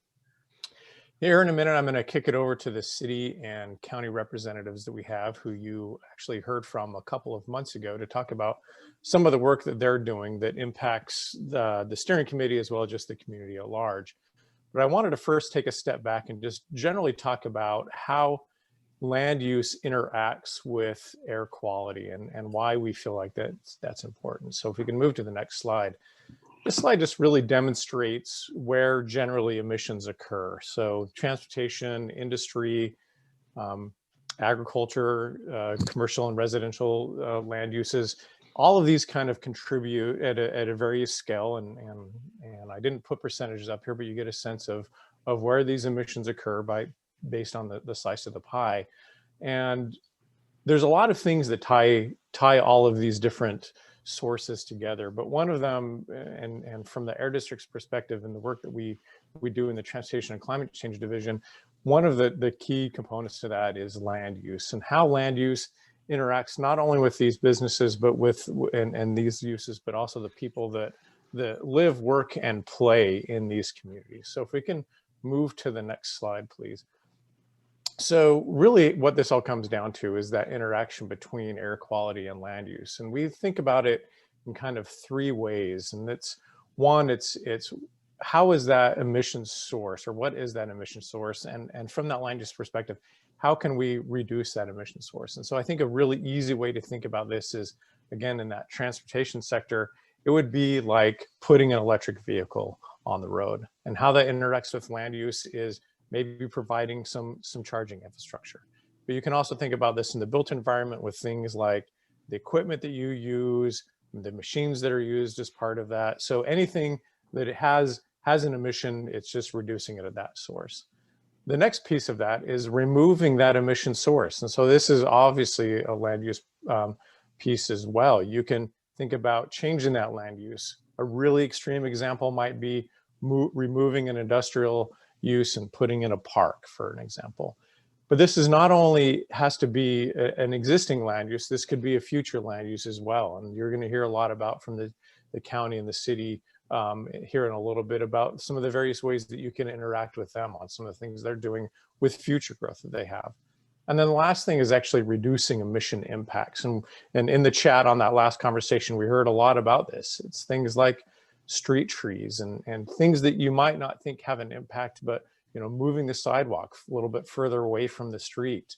Here in a minute, I'm going to kick it over to the city and county representatives that we have, who you actually heard from a couple of months ago, to talk about some of the work that they're doing that impacts the steering committee as well as just the community at large. But I wanted to first take a step back and just generally talk about how land use interacts with air quality and why we feel like that's important. So if we can move to the next slide. This slide just really demonstrates where generally emissions occur. So transportation, industry, agriculture, commercial and residential land uses, all of these kind of contribute at a various scale. And I didn't put percentages up here, but you get a sense of where these emissions occur based on the slice of the pie. And there's a lot of things that tie all of these different sources together, but one of them, and from the Air District's perspective and the work that we do in the Transportation and Climate Change Division, one of the key components to that is land use, and how land use interacts not only with these businesses, but with and these uses, but also the people that live, work, and play in these communities. So if we can move to the next slide, please. So really what this all comes down to is that interaction between air quality and land use. And we think about it in kind of three ways. And it's one, it's how is that emission source, or what is that emission source? And from that land use perspective, how can we reduce that emission source? And so I think a really easy way to think about this is, again, in that transportation sector, it would be like putting an electric vehicle on the road. And how that interacts with land use is maybe providing some charging infrastructure. But you can also think about this in the built environment with things like the equipment that you use, the machines that are used as part of that. So anything that it has an emission, it's just reducing it at that source. The next piece of that is removing that emission source. And so this is obviously a land use piece as well. You can think about changing that land use. A really extreme example might be removing an industrial use and putting in a park, for an example. But this is not only has to be an existing land use, this could be a future land use as well. And you're going to hear a lot about from the county and the city here in a little bit about some of the various ways that you can interact with them on some of the things they're doing with future growth that they have. And then the last thing is actually reducing emission impacts. And in the chat on that last conversation, we heard a lot about this. It's things like street trees and things that you might not think have an impact, but moving the sidewalk a little bit further away from the street,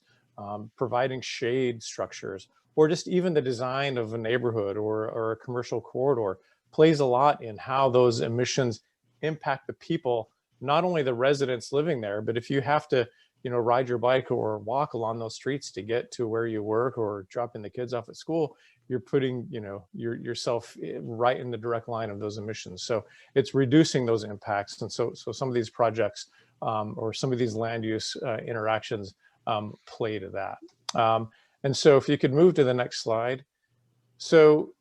providing shade structures, or just even the design of a neighborhood or a commercial corridor plays a lot in how those emissions impact the people, not only the residents living there, but if you have to ride your bike or walk along those streets to get to where you work or dropping the kids off at school, you're putting yourself right in the direct line of those emissions. So it's reducing those impacts. And so some of these projects or some of these land use interactions play to that. And so if you could move to the next slide. So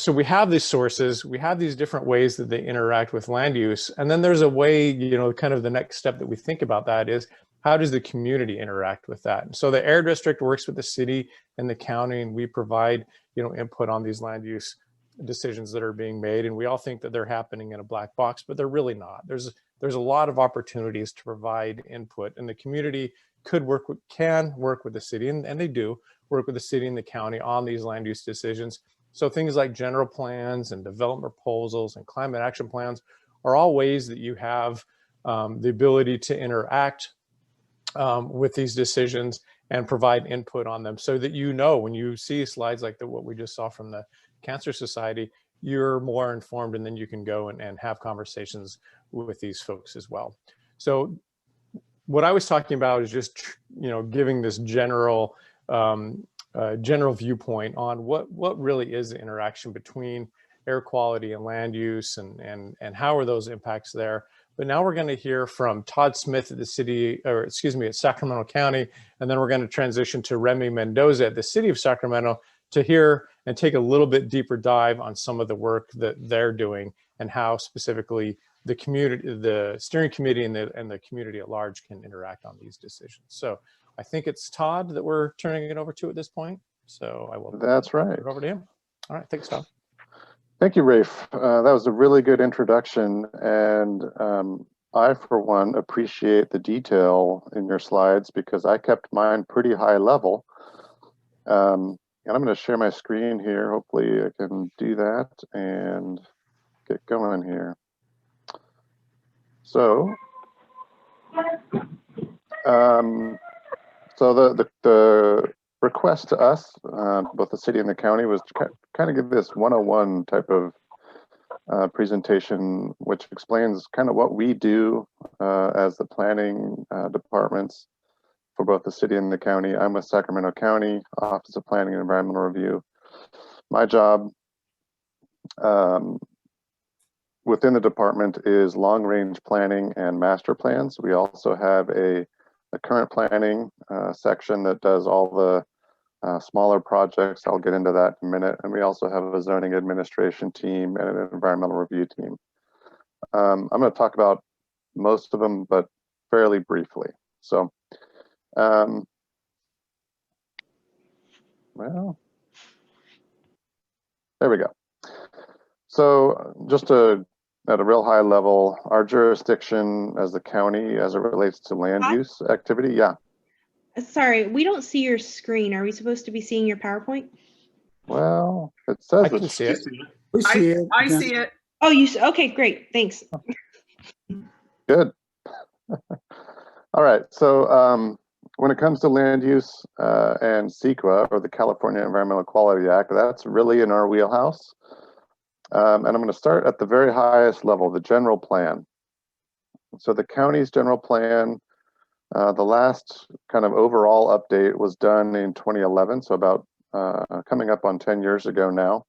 we have these sources, we have these different ways that they interact with land use. And then there's a way, kind of the next step that we think about that is, how does the community interact with that? And so the Air District works with the city and the county, and we provide, input on these land use decisions that are being made. And we all think that they're happening in a black box, but they're really not. There's a lot of opportunities to provide input, and the community can work with the city, and they do work with the city and the county on these land use decisions. So things like general plans and development proposals and climate action plans are all ways that you have the ability to interact with these decisions and provide input on them, so that when you see slides like what we just saw from the Cancer Society, you're more informed, and then you can go and have conversations with these folks as well. So what I was talking about is just giving this general viewpoint on what really is the interaction between air quality and land use, and how are those impacts there. But now we're going to hear from Todd Smith at at Sacramento County, and then we're going to transition to Remy Mendoza at the City of Sacramento to hear and take a little bit deeper dive on some of the work that they're doing and how specifically the community, the steering committee, and the community at large can interact on these decisions. So I think it's Todd that we're turning it over to at this point. So I will. That's right. Turn it over to him. All right, thanks, Todd. Thank you, Rafe. That was a really good introduction, and I, for one, appreciate the detail in your slides because I kept mine pretty high level. And I'm going to share my screen here. Hopefully I can do that and get going here. So, the request to us, both the city and the county, was to kind of give this 101 type of presentation, which explains kind of what we do as the planning departments for both the city and the county. I'm with Sacramento County Office of Planning and Environmental Review. My job within the department is long-range planning and master plans. We also have a current planning section that does all the smaller projects. I'll get into that in a minute. And we also have a zoning administration team and an environmental review team. I'm going to talk about most of them, but fairly briefly. So, well, there we go. So just at a real high level, our jurisdiction as the county, as it relates to land use activity, yeah. Sorry, we don't see your screen. Are we supposed to be seeing your PowerPoint? Well, it says I can see it. I see it. Oh, okay, great. Thanks. Good. All right. So when it comes to land use and CEQA, or the California Environmental Quality Act, that's really in our wheelhouse. And I'm going to start at the very highest level, the general plan. So the county's general plan, the last kind of overall update was done in 2011, so about coming up on 10 years ago now.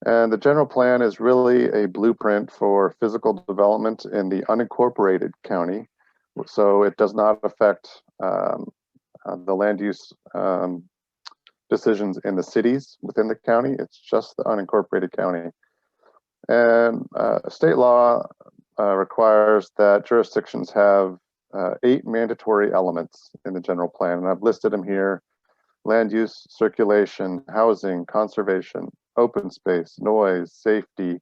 And the general plan is really a blueprint for physical development in the unincorporated county. So it does not affect the land use decisions in the cities within the county. It's just the unincorporated county. And state law requires that jurisdictions have 8 mandatory elements in the general plan. And I've listed them here: land use, circulation, housing, conservation, open space, noise, safety.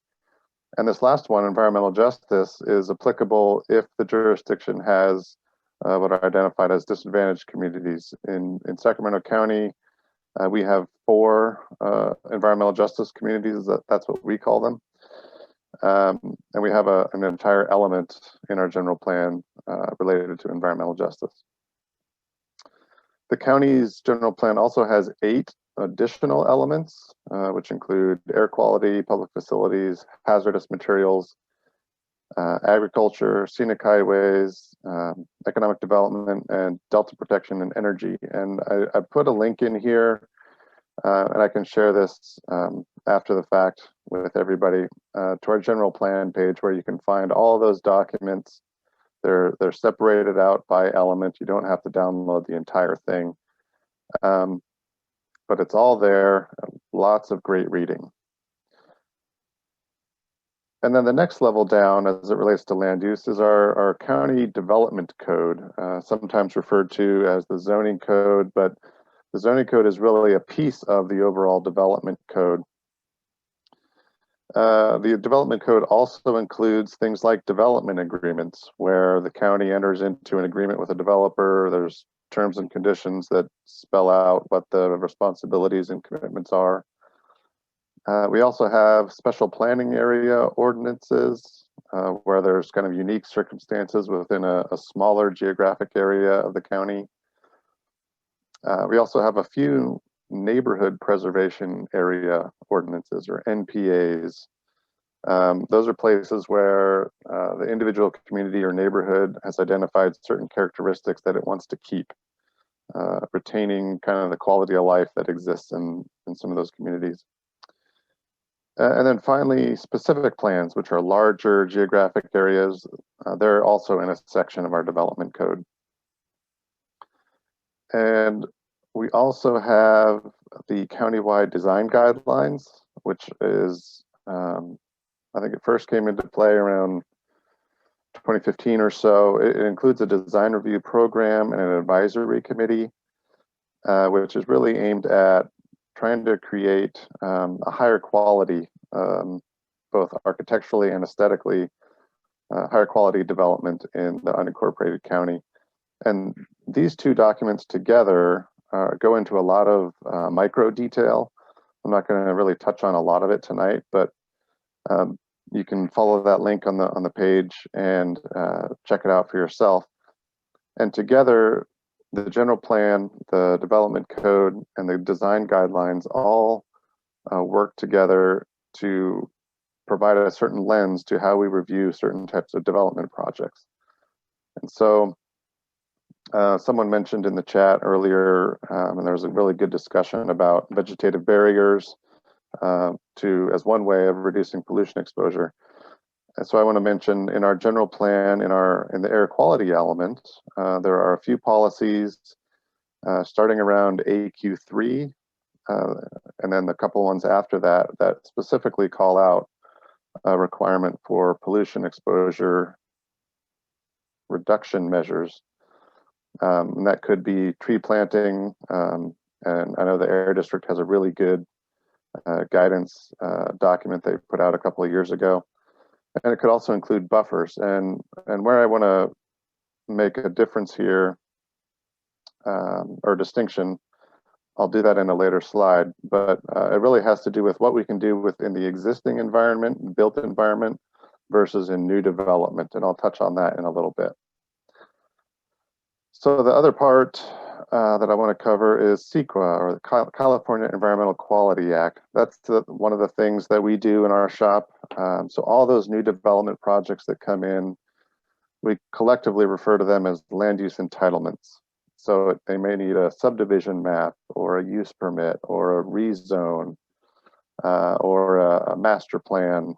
And this last one, environmental justice, is applicable if the jurisdiction has what are identified as disadvantaged communities. In Sacramento County, we have 4 environmental justice communities. That's what we call them. And we have an entire element in our general plan related to environmental justice. The county's general plan also has 8 additional elements, which include air quality, public facilities, hazardous materials, agriculture, scenic highways, economic development, and delta protection and energy. And I put a link in here, and I can share this after the fact with everybody, to our general plan page, where you can find all those documents. They're separated out by element. You don't have to download the entire thing, but it's all there. Lots of great reading. And then the next level down, as it relates to land use, is our county development code, sometimes referred to as the zoning code, but the zoning code is really a piece of the overall development code. The development code also includes things like development agreements, where the county enters into an agreement with a developer. There's terms and conditions that spell out what the responsibilities and commitments are. We also have special planning area ordinances, where there's kind of unique circumstances within a smaller geographic area of the county. We also have a few neighborhood preservation area ordinances, or NPAs. Those are places where the individual community or neighborhood has identified certain characteristics that it wants to keep, retaining kind of the quality of life that exists in some of those communities. And then finally, specific plans, which are larger geographic areas. They're also in a section of our development code. And we also have the countywide design guidelines, which is, I think it first came into play around 2015 or so. It includes a design review program and an advisory committee, which is really aimed at trying to create a higher quality both architecturally and aesthetically, higher quality development in the unincorporated county. And these two documents together go into a lot of micro detail. I'm not going to really touch on a lot of it tonight, but you can follow that link on the page and check it out for yourself. And together, the general plan, the development code, and the design guidelines all work together to provide a certain lens to how we review certain types of development projects. And so someone mentioned in the chat earlier, and there was a really good discussion about vegetative barriers as one way of reducing pollution exposure. And so I want to mention in our general plan, in the air quality element, there are a few policies starting around AQ3, and then a couple ones after that that specifically call out a requirement for pollution exposure reduction measures. And that could be tree planting, and I know the Air District has a really good guidance document they put out a couple of years ago. And it could also include buffers. And where I want to make a difference here, or distinction, I'll do that in a later slide, but it really has to do with what we can do within the existing environment, built environment, versus in new development. And I'll touch on that in a little bit. So the other part that I want to cover is CEQA, or the California Environmental Quality Act. That's one of the things that we do in our shop. So all those new development projects that come in, we collectively refer to them as land use entitlements. So they may need a subdivision map or a use permit or a rezone or a master plan.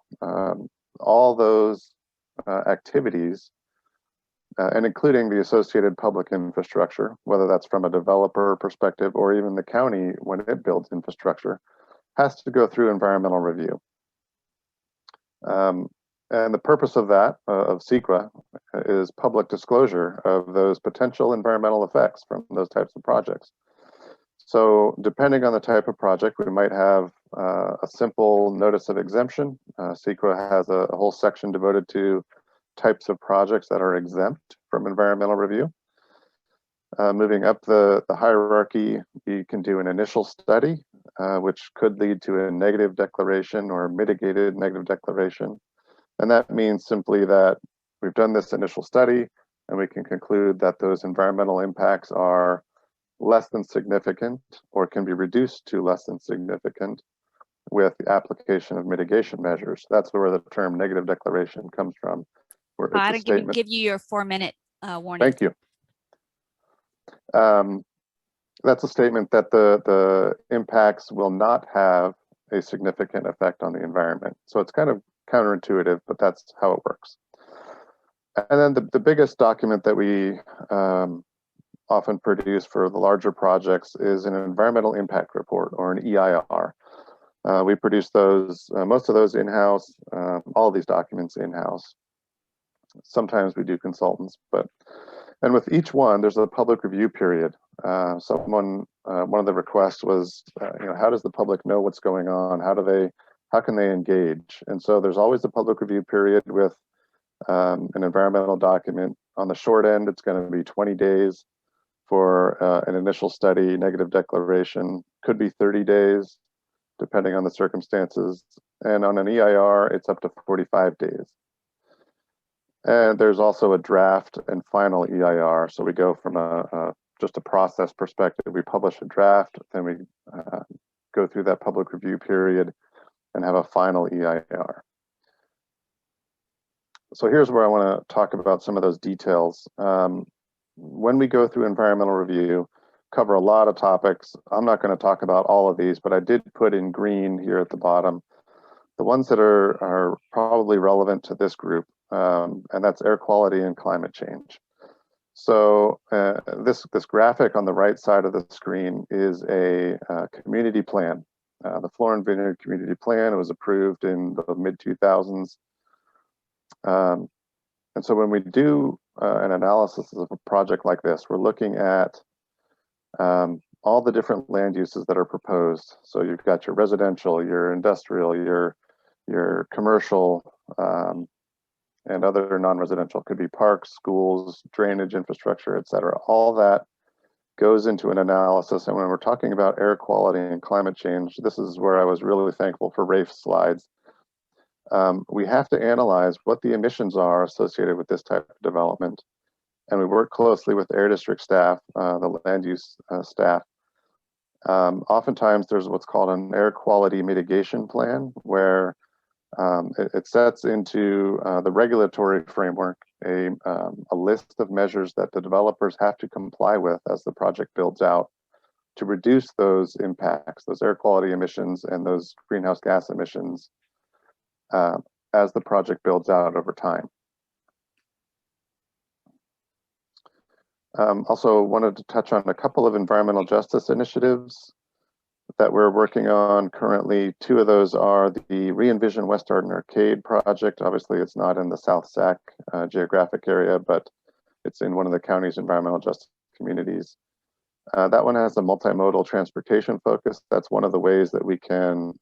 All those activities, and including the associated public infrastructure, whether that's from a developer perspective or even the county when it builds infrastructure, has to go through environmental review. And the purpose of that, of CEQA, is public disclosure of those potential environmental effects from those types of projects. So depending on the type of project, we might have a simple notice of exemption. CEQA has a whole section devoted to types of projects that are exempt from environmental review. Moving up the hierarchy, you can do an initial study, which could lead to a negative declaration or mitigated negative declaration. And that means simply that we've done this initial study and we can conclude that those environmental impacts are less than significant or can be reduced to less than significant with the application of mitigation measures. That's where the term negative declaration comes from. Where I'll give you your 4-minute warning. Thank you. That's a statement that the impacts will not have a significant effect on the environment. So it's kind of counterintuitive, but that's how it works. And then the biggest document that we often produce for the larger projects is an environmental impact report, or an EIR. We produce those, most of those in-house, all of these documents in-house. Sometimes we do consultants, and with each one, there's a public review period. One of the requests was, how does the public know what's going on? How can they engage? And so there's always a public review period with an environmental document. On the short end, it's going to be 20 days for an initial study, negative declaration, could be 30 days, depending on the circumstances. And on an EIR, it's up to 45 days. And there's also a draft and final EIR. So we go from just a process perspective. We publish a draft, then we go through that public review period and have a final EIR. So here's where I want to talk about some of those details. When we go through environmental review, cover a lot of topics. I'm not going to talk about all of these, but I did put in green here at the bottom the ones that are probably relevant to this group, and that's air quality and climate change. So this graphic on the right side of the screen is a community plan. The Florin Vineyard Community Plan. It was approved in the mid-2000s. And so when we do an analysis of a project like this, we're looking at all the different land uses that are proposed. So you've got your residential, your industrial, your your commercial, and other non-residential, could be parks, schools, drainage infrastructure, et cetera. All that goes into an analysis. And when we're talking about air quality and climate change, this is where I was really thankful for Rafe's slides. We have to analyze what the emissions are associated with this type of development. And we work closely with Air District staff, the land use staff. Oftentimes there's what's called an air quality mitigation plan, where it sets into the regulatory framework a list of measures that the developers have to comply with as the project builds out to reduce those impacts, those air quality emissions and those greenhouse gas emissions as the project builds out over time. Also wanted to touch on a couple of environmental justice initiatives that we're working on currently. Two of those are the Re-envision West Arden Arcade project. Obviously, it's not in the South Sac geographic area, but it's in one of the county's environmental justice communities. That one has a multimodal transportation focus. That's one of the ways that we can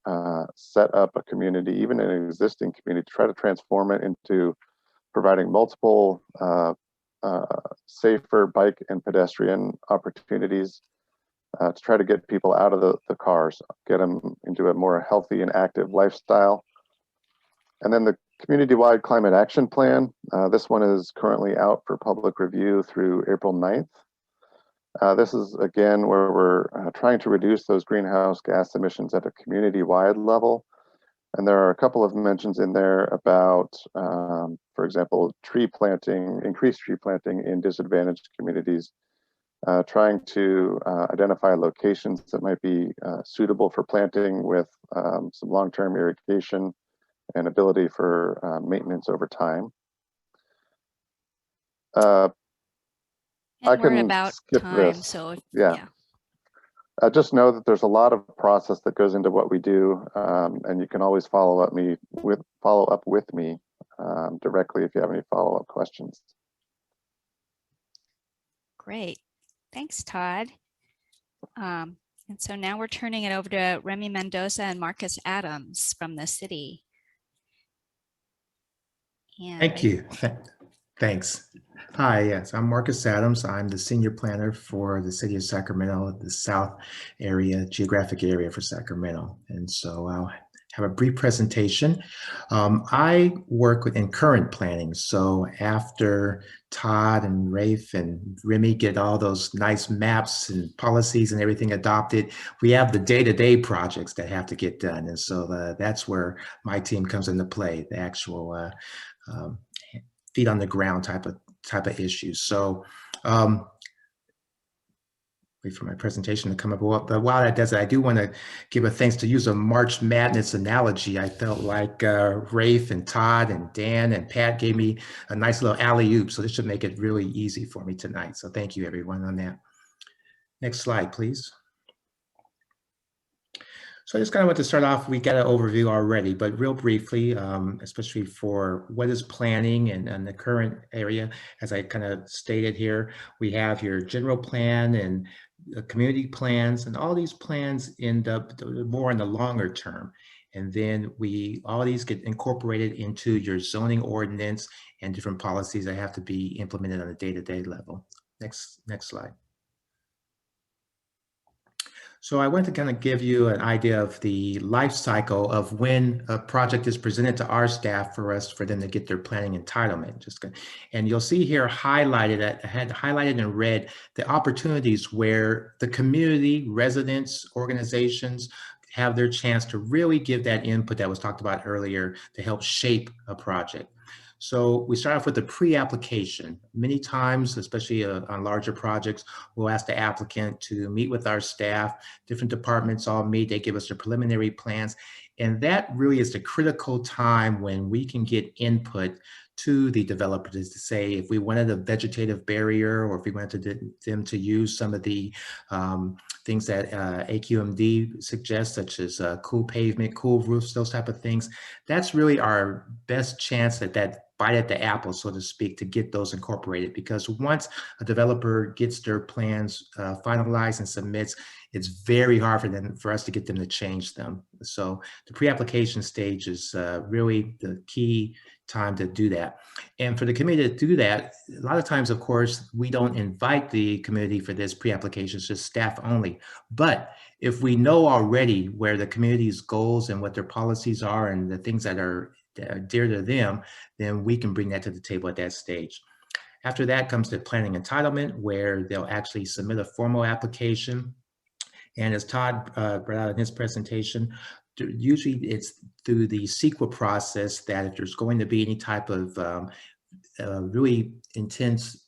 set up a community, even an existing community, to try to transform it into providing multiple safer bike and pedestrian opportunities to try to get people out of the cars, get them into a more healthy and active lifestyle. And then the community-wide climate action plan. This one is currently out for public review through April 9th. This is, again, where we're trying to reduce those greenhouse gas emissions at a community-wide level. And there are a couple of mentions in there about, for example, tree planting, increased tree planting in disadvantaged communities, trying to identify locations that might be suitable for planting with some long-term irrigation and ability for maintenance over time. And we're about time, so if, yeah. Just know that there's a lot of process that goes into what we do, and you can always follow up with me directly if you have any follow-up questions. Great, thanks, Todd. And so now we're turning it over to Remy Mendoza and Marcus Adams from the city. And thank you. Thanks. Hi, yes, I'm Marcus Adams. I'm the senior planner for the city of Sacramento, the South area, geographic area for Sacramento. And so I'll have a brief presentation. I work in current planning. So after Todd and Rafe and Remy get all those nice maps and policies and everything adopted, we have the day-to-day projects that have to get done. And so that's where my team comes into play, the actual feet on the ground type of issues. So wait for my presentation to come up. But while that does it, I do want to give a thanks to use a March Madness analogy. I felt like Rafe and Todd and Dan and Pat gave me a nice little alley-oop. So this should make it really easy for me tonight. So thank you everyone on that. Next slide, please. So I just kind of want to start off, we got an overview already, but real briefly, especially for what is planning and the current area, as I kind of stated here, we have your general plan and community plans, and all these plans end up more in the longer term. And then all these get incorporated into your zoning ordinance and different policies that have to be implemented on a day-to-day level. Next slide. So I want to kind of give you an idea of the life cycle of when a project is presented to our staff for them to get their planning entitlement. And you'll see here highlighted, I had highlighted in red, the opportunities where the community, residents, organizations have their chance to really give that input that was talked about earlier to help shape a project. So we start off with the pre-application. Many times, especially on larger projects, we'll ask the applicant to meet with our staff. Different departments all meet, they give us their preliminary plans. And that really is the critical time when we can get input to the developers to say if we wanted a vegetative barrier or if we wanted them to use some of the things that AQMD suggests, such as cool pavement, cool roofs, those type of things. That's really our best chance that bite at the apple, so to speak, to get those incorporated. Because once a developer gets their plans finalized and submits, it's very hard for us to get them to change them. So the pre-application stage is really the key time to do that. And for the committee to do that, a lot of times, of course, we don't invite the committee for this pre-application, it's just staff only. But if we know already where the community's goals and what their policies are and the things that are dear to them, then we can bring that to the table at that stage. After that comes the planning entitlement, where they'll actually submit a formal application. And as Todd brought out in his presentation, usually it's through the CEQA process that if there's going to be any type of really intense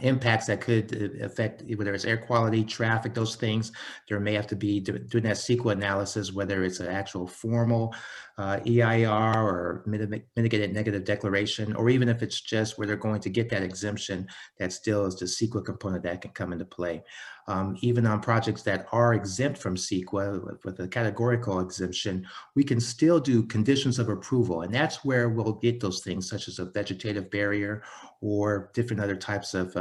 impacts that could affect whether it's air quality, traffic, those things, there may have to be doing that CEQA analysis, whether it's an actual formal EIR or mitigated negative declaration, or even if it's just where they're going to get that exemption, that still is the CEQA component that can come into play. Even on projects that are exempt from CEQA with a categorical exemption, we can still do conditions of approval. And that's where we'll get those things such as a vegetative barrier or different other types of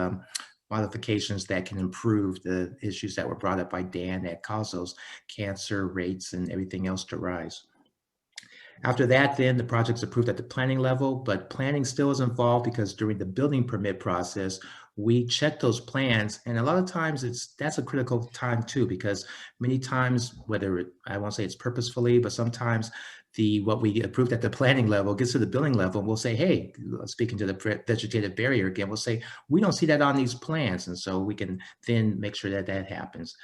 modifications that can improve the issues that were brought up by Dan that cause those cancer rates and everything else to rise. After that, then the project's approved at the planning level, but planning still is involved because during the building permit process, we check those plans, and a lot of times that's a critical time too, because many times, I won't say it's purposefully, but sometimes what we approved at the planning level gets to the building level, and we'll say, hey, speaking to the vegetative barrier again, we'll say, we don't see that on these plans, and so we can then make sure that that happens.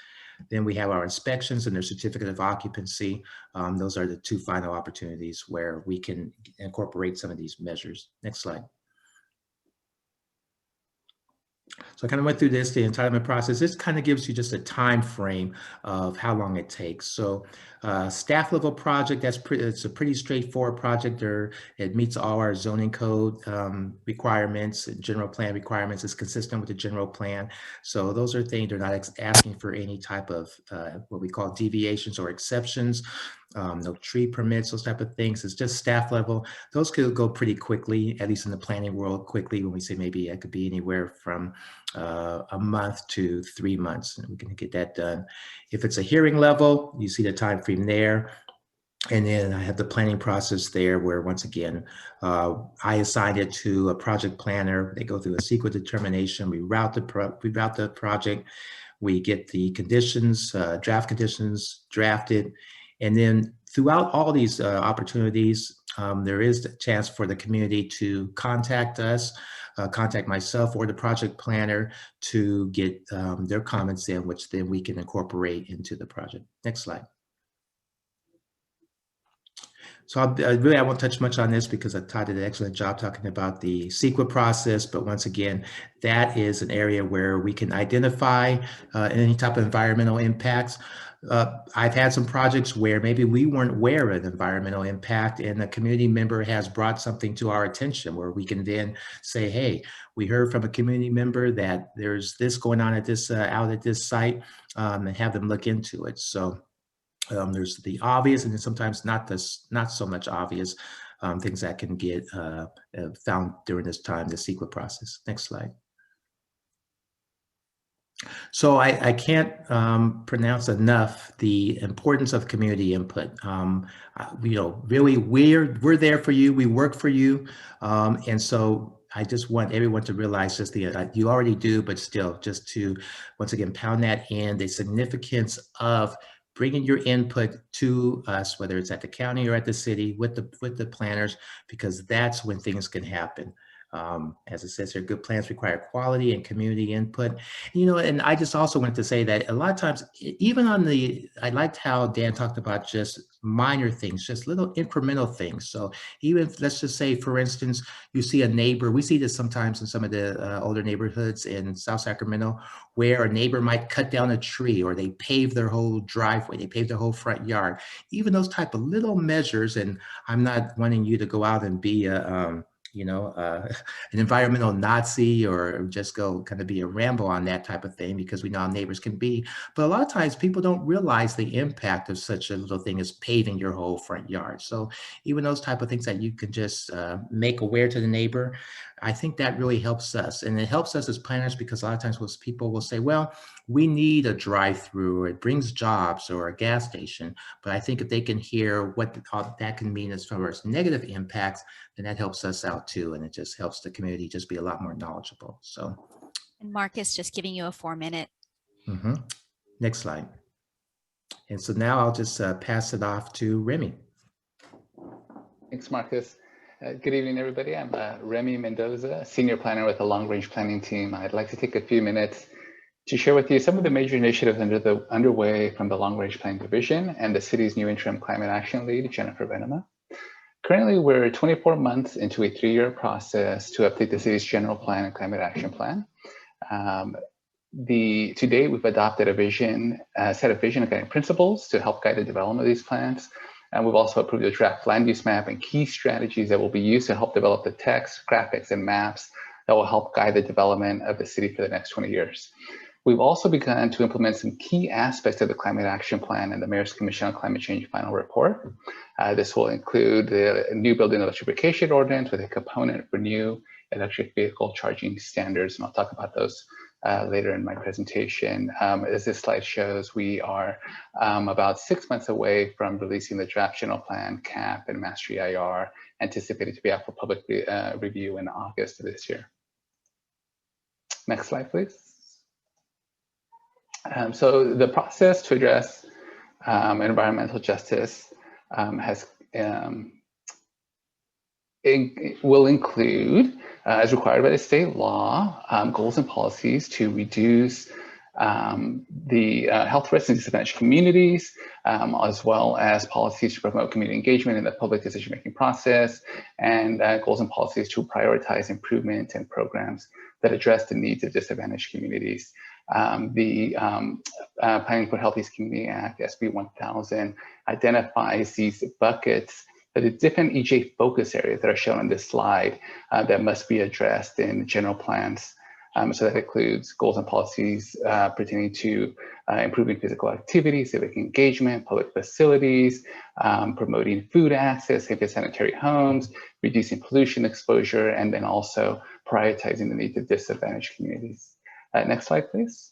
Then we have our inspections and their certificate of occupancy. Those are the two final opportunities where we can incorporate some of these measures. Next slide. So I kind of went through the entitlement process. This kind of gives you just a time frame of how long it takes. So staff level project, it's a pretty straightforward project. It meets all our zoning code requirements, general plan requirements. It's consistent with the general plan. So those are things, they're not asking for any type of what we call deviations or exceptions. No tree permits, those type of things. It's just staff level. Those could go pretty quickly, at least in the planning world, quickly. When we say maybe it could be anywhere from a month to 3 months, and we can get that done. If it's a hearing level, you see the time frame there. And then I have the planning process there where, once again, I assigned it to a project planner. They go through a CEQA determination. We route the project. We get the conditions, draft conditions drafted. And then throughout all these opportunities, there is a chance for the community to contact us, contact myself or the project planner to get their comments in, which then we can incorporate into the project. Next slide. So I won't touch much on this because Todd did an excellent job talking about the CEQA process. But once again, that is an area where we can identify any type of environmental impacts. I've had some projects where maybe we weren't aware of an environmental impact and a community member has brought something to our attention where we can then say, hey, we heard from a community member that there's this going on at this out at this site, and have them look into it. So there's the obvious and then sometimes not so much obvious things that can get found during this time, the CEQA process. Next slide. So I can't pronounce enough the importance of community input. Really, we're there for you. We work for you, and so I just want everyone to realize just you already do, but still, just to once again pound that in, the significance of bringing your input to us, whether it's at the county or at the city with the planners, because that's when things can happen. As it says here, good plans require quality and community input. And I just also want to say that a lot of times, even I liked how Dan talked about just minor things, just little incremental things. So even let's just say, for instance, you see a neighbor, we see this sometimes in some of the older neighborhoods in South Sacramento, where a neighbor might cut down a tree or they pave their whole driveway, they pave their whole front yard. Even those type of little measures, and I'm not wanting you to go out and be an environmental Nazi or just go kind of be a ramble on that type of thing, because we know how neighbors can be. But a lot of times people don't realize the impact of such a little thing as paving your whole front yard. So even those type of things that you can just make aware to the neighbor, I think that really helps us. And it helps us as planners, because a lot of times people will say, well, we need a drive-through, or it brings jobs, or a gas station. But I think if they can hear what that can mean as far as negative impacts, then that helps us out too. And it just helps the community just be a lot more knowledgeable. So. And Marcus just giving you a 4-minute. Next slide. And so now I'll just pass it off to Remy. Thanks, Marcus. Good evening, everybody. I'm Remy Mendoza, Senior Planner with the Long Range Planning Team. I'd like to take a few minutes to share with you some of the major initiatives underway from the Long Range Planning Division and the city's new interim climate action lead, Jennifer Venema. Currently, we're 24 months into a 3-year process to update the city's general plan and climate action plan. To date, we've adopted a set of vision and guiding principles to help guide the development of these plans. And we've also approved a draft land use map and key strategies that will be used to help develop the text, graphics, and maps that will help guide the development of the city for the next 20 years. We've also begun to implement some key aspects of the Climate Action Plan and the Mayor's Commission on Climate Change final report. This will include the new building electrification ordinance with a component for new electric vehicle charging standards, and I'll talk about those later in my presentation. As this slide shows, we are about 6 months away from releasing the draft general plan, CAP, and Master EIR, anticipated to be out for public review in August of this year. Next slide, please. So the process to address environmental justice will include, as required by the state law, goals and policies to reduce the health risks in disadvantaged communities, as well as policies to promote community engagement in the public decision-making process, and goals and policies to prioritize improvement and programs that address the needs of disadvantaged communities. The Planning for Healthy Community Act, SB 1000, identifies these buckets, the different EJ focus areas that are shown on this slide that must be addressed in general plans. So that includes goals and policies pertaining to improving physical activity, civic engagement, public facilities, promoting food access, safe and sanitary homes, reducing pollution exposure, and then also prioritizing the needs of disadvantaged communities. Next slide, please.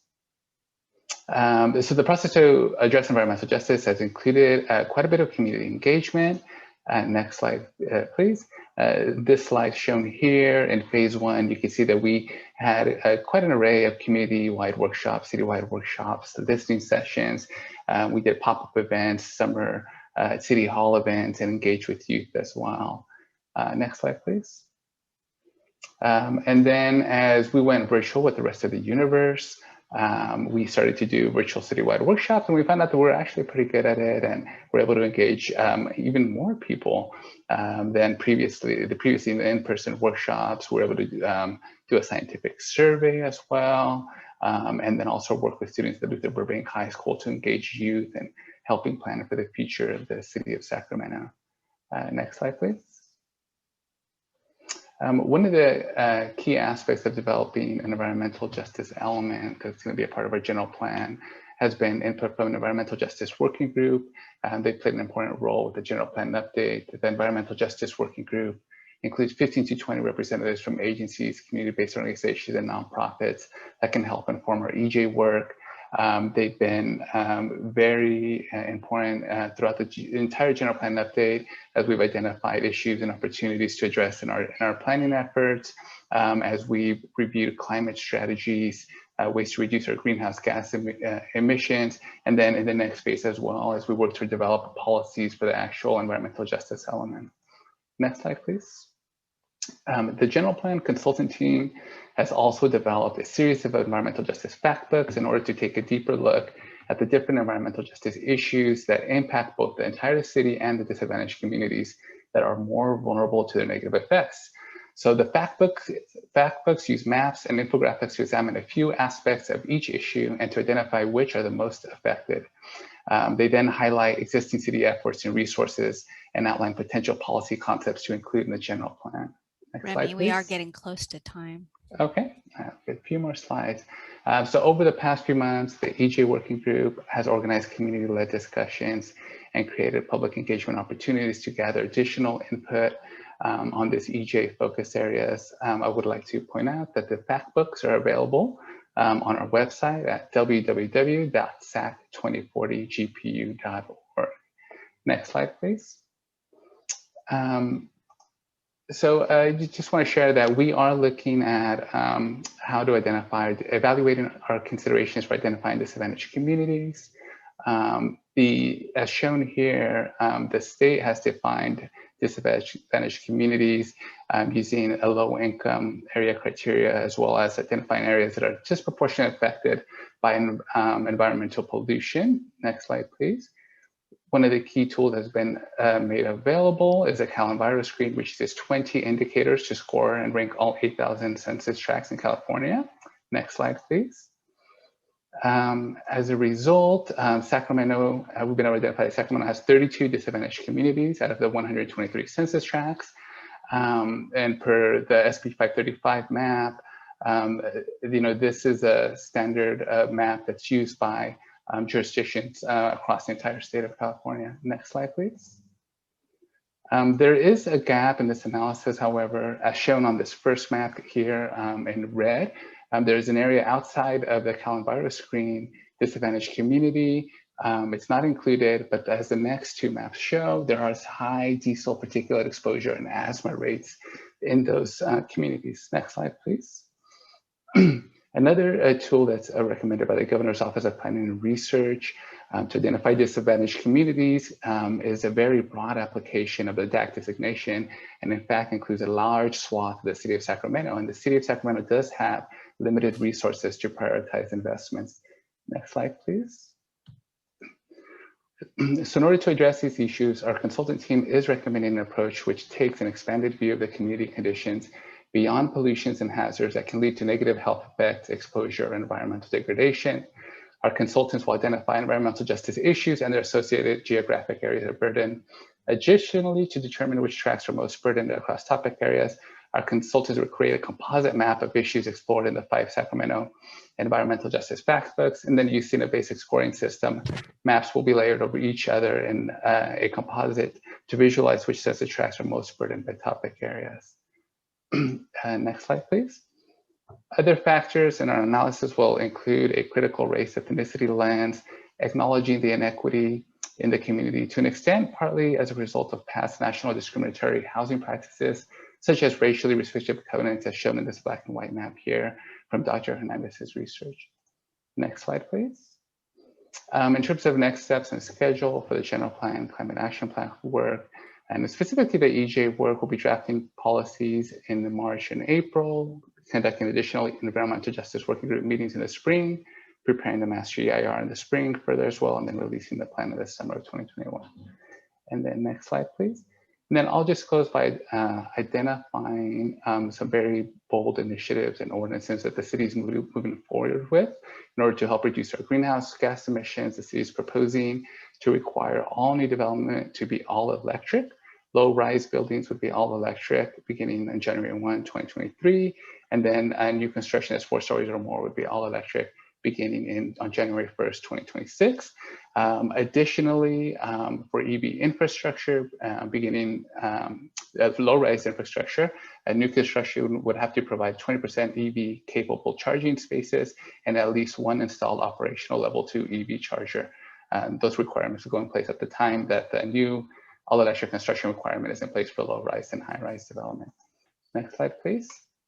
So the process to address environmental justice has included quite a bit of community engagement. Next slide, please. This slide shown here in phase 1, you can see that we had quite an array of community-wide workshops, city-wide workshops, listening sessions. We did pop-up events, summer city hall events, and engaged with youth as well. Next slide, please. And then as we went virtual with the rest of the universe, we started to do virtual citywide workshops, and we found out that we're actually pretty good at it, and we're able to engage even more people than previously. The previously in-person workshops, we're able to do a scientific survey as well, and then also work with students at Luther Burbank High School to engage youth and helping plan for the future of the city of Sacramento. Next slide, please. One of the key aspects of developing an environmental justice element that's going to be a part of our general plan has been input from an environmental justice working group. They played an important role with the general plan update. The environmental justice working group includes 15 to 20 representatives from agencies, community-based organizations, and nonprofits that can help inform our EJ work. They've been very important throughout the entire general plan update, as we've identified issues and opportunities to address in our planning efforts, as we reviewed climate strategies, ways to reduce our greenhouse gas emissions, and then in the next phase as well, as we work to develop policies for the actual environmental justice element. Next slide, please. The general plan consultant team has also developed a series of environmental justice fact books in order to take a deeper look at the different environmental justice issues that impact both the entire city and the disadvantaged communities that are more vulnerable to their negative effects. So the fact books use maps and infographics to examine a few aspects of each issue and to identify which are the most affected. They then highlight existing city efforts and resources and outline potential policy concepts to include in the general plan. Next Remy, slide, we are please. getting close to time. Okay, a few more slides. So over the past few months, the EJ Working Group has organized community-led discussions and created public engagement opportunities to gather additional input on this EJ focus areas. I would like to point out that the fact books are available on our website at www.sac2040gpu.org. Next slide, please. So I just want to share that we are looking at how to evaluating our considerations for identifying disadvantaged communities. As shown here, the state has defined disadvantaged communities using a low income area criteria, as well as identifying areas that are disproportionately affected by environmental pollution. Next slide, please. One of the key tools that has been made available is a CalEnviro screen, which uses 20 indicators to score and rank all 8,000 census tracts in California. Next slide, please. As a result, Sacramento, we've been able to identify that Sacramento has 32 disadvantaged communities out of the 123 census tracts. And per the SB 535 map, this is a standard map that's used by jurisdictions across the entire state of California. Next slide, please. There is a gap in this analysis, however, as shown on this first map here in red. There's an area outside of the CalEnviro screen, disadvantaged community. It's not included, but as the next two maps show, there are high diesel particulate exposure and asthma rates in those communities. Next slide, please. Another tool that's recommended by the Governor's Office of Planning and Research to identify disadvantaged communities is a very broad application of the DAC designation, and in fact includes a large swath of the city of Sacramento. And the city of Sacramento does have limited resources to prioritize investments. Next slide, please. So in order to address these issues, our consultant team is recommending an approach which takes an expanded view of the community conditions beyond pollutions and hazards that can lead to negative health effects, exposure, or environmental degradation. Our consultants will identify environmental justice issues and their associated geographic areas of burden. Additionally, to determine which tracts are most burdened across topic areas, our consultants will create a composite map of issues explored in the 5 Sacramento environmental justice fact books, and then using a basic scoring system, maps will be layered over each other in a composite to visualize which sets of tracts are most burdened by topic areas. Next slide, please. Other factors in our analysis will include a critical race ethnicity lens, acknowledging the inequity in the community to an extent, partly as a result of past national discriminatory housing practices, such as racially restrictive covenants as shown in this black and white map here from Dr. Hernandez's research. Next slide, please. In terms of next steps and schedule for the general plan, climate action plan work, and specifically the EJ work, will be drafting policies in March and April, conducting additional environmental justice working group meetings in the spring, preparing the master EIR in the spring further as well, and then releasing the plan in the summer of 2021. And then next slide, please. And then I'll just close by identifying some very bold initiatives and ordinances that the city is moving forward with in order to help reduce our greenhouse gas emissions. The city is proposing to require all new development to be all electric. Low-rise buildings would be all electric beginning on January 1, 2023. And then new construction that's 4 stories or more would be all electric beginning on January 1st, 2026. Additionally, for EV infrastructure, beginning low-rise infrastructure, new construction would have to provide 20% EV capable charging spaces and at least 1 installed operational level 2 EV charger. Those requirements will go in place at the time that the new all-electric construction requirement is in place for low-rise and high-rise development. Next slide, please.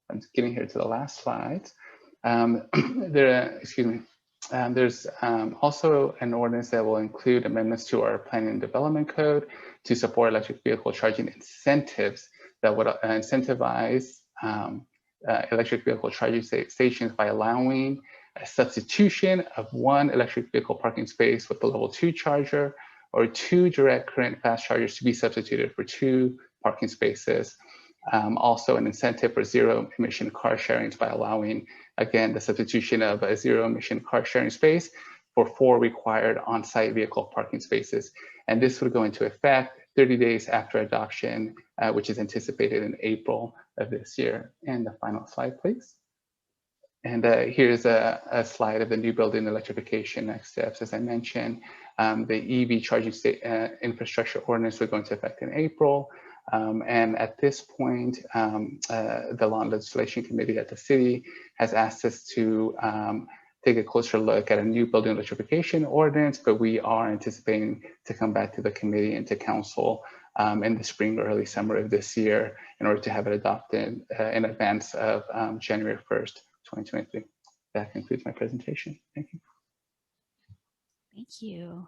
I'm just getting here to the last slide. There's also an ordinance that will include amendments to our planning and development code to support electric vehicle charging incentives that would incentivize electric vehicle charging stations by allowing a substitution of 1 electric vehicle parking space with the level 2 charger or 2 direct current fast chargers to be substituted for 2 parking spaces. Also an incentive for zero emission car sharings by allowing, again, the substitution of a zero emission car sharing space for 4 required on-site vehicle parking spaces. And this would go into effect 30 days after adoption, which is anticipated in April of this year. And the final slide, please. And here's a slide of the new building electrification next steps. As I mentioned, the EV charging infrastructure ordinance will go into effect in April. And at this point, the Law and Legislation Committee at the city has asked us to take a closer look at a new building electrification ordinance, but we are anticipating to come back to the committee and to council in the spring or early summer of this year in order to have it adopted in advance of January 1st, 2023. That concludes my presentation. Thank you. Thank you.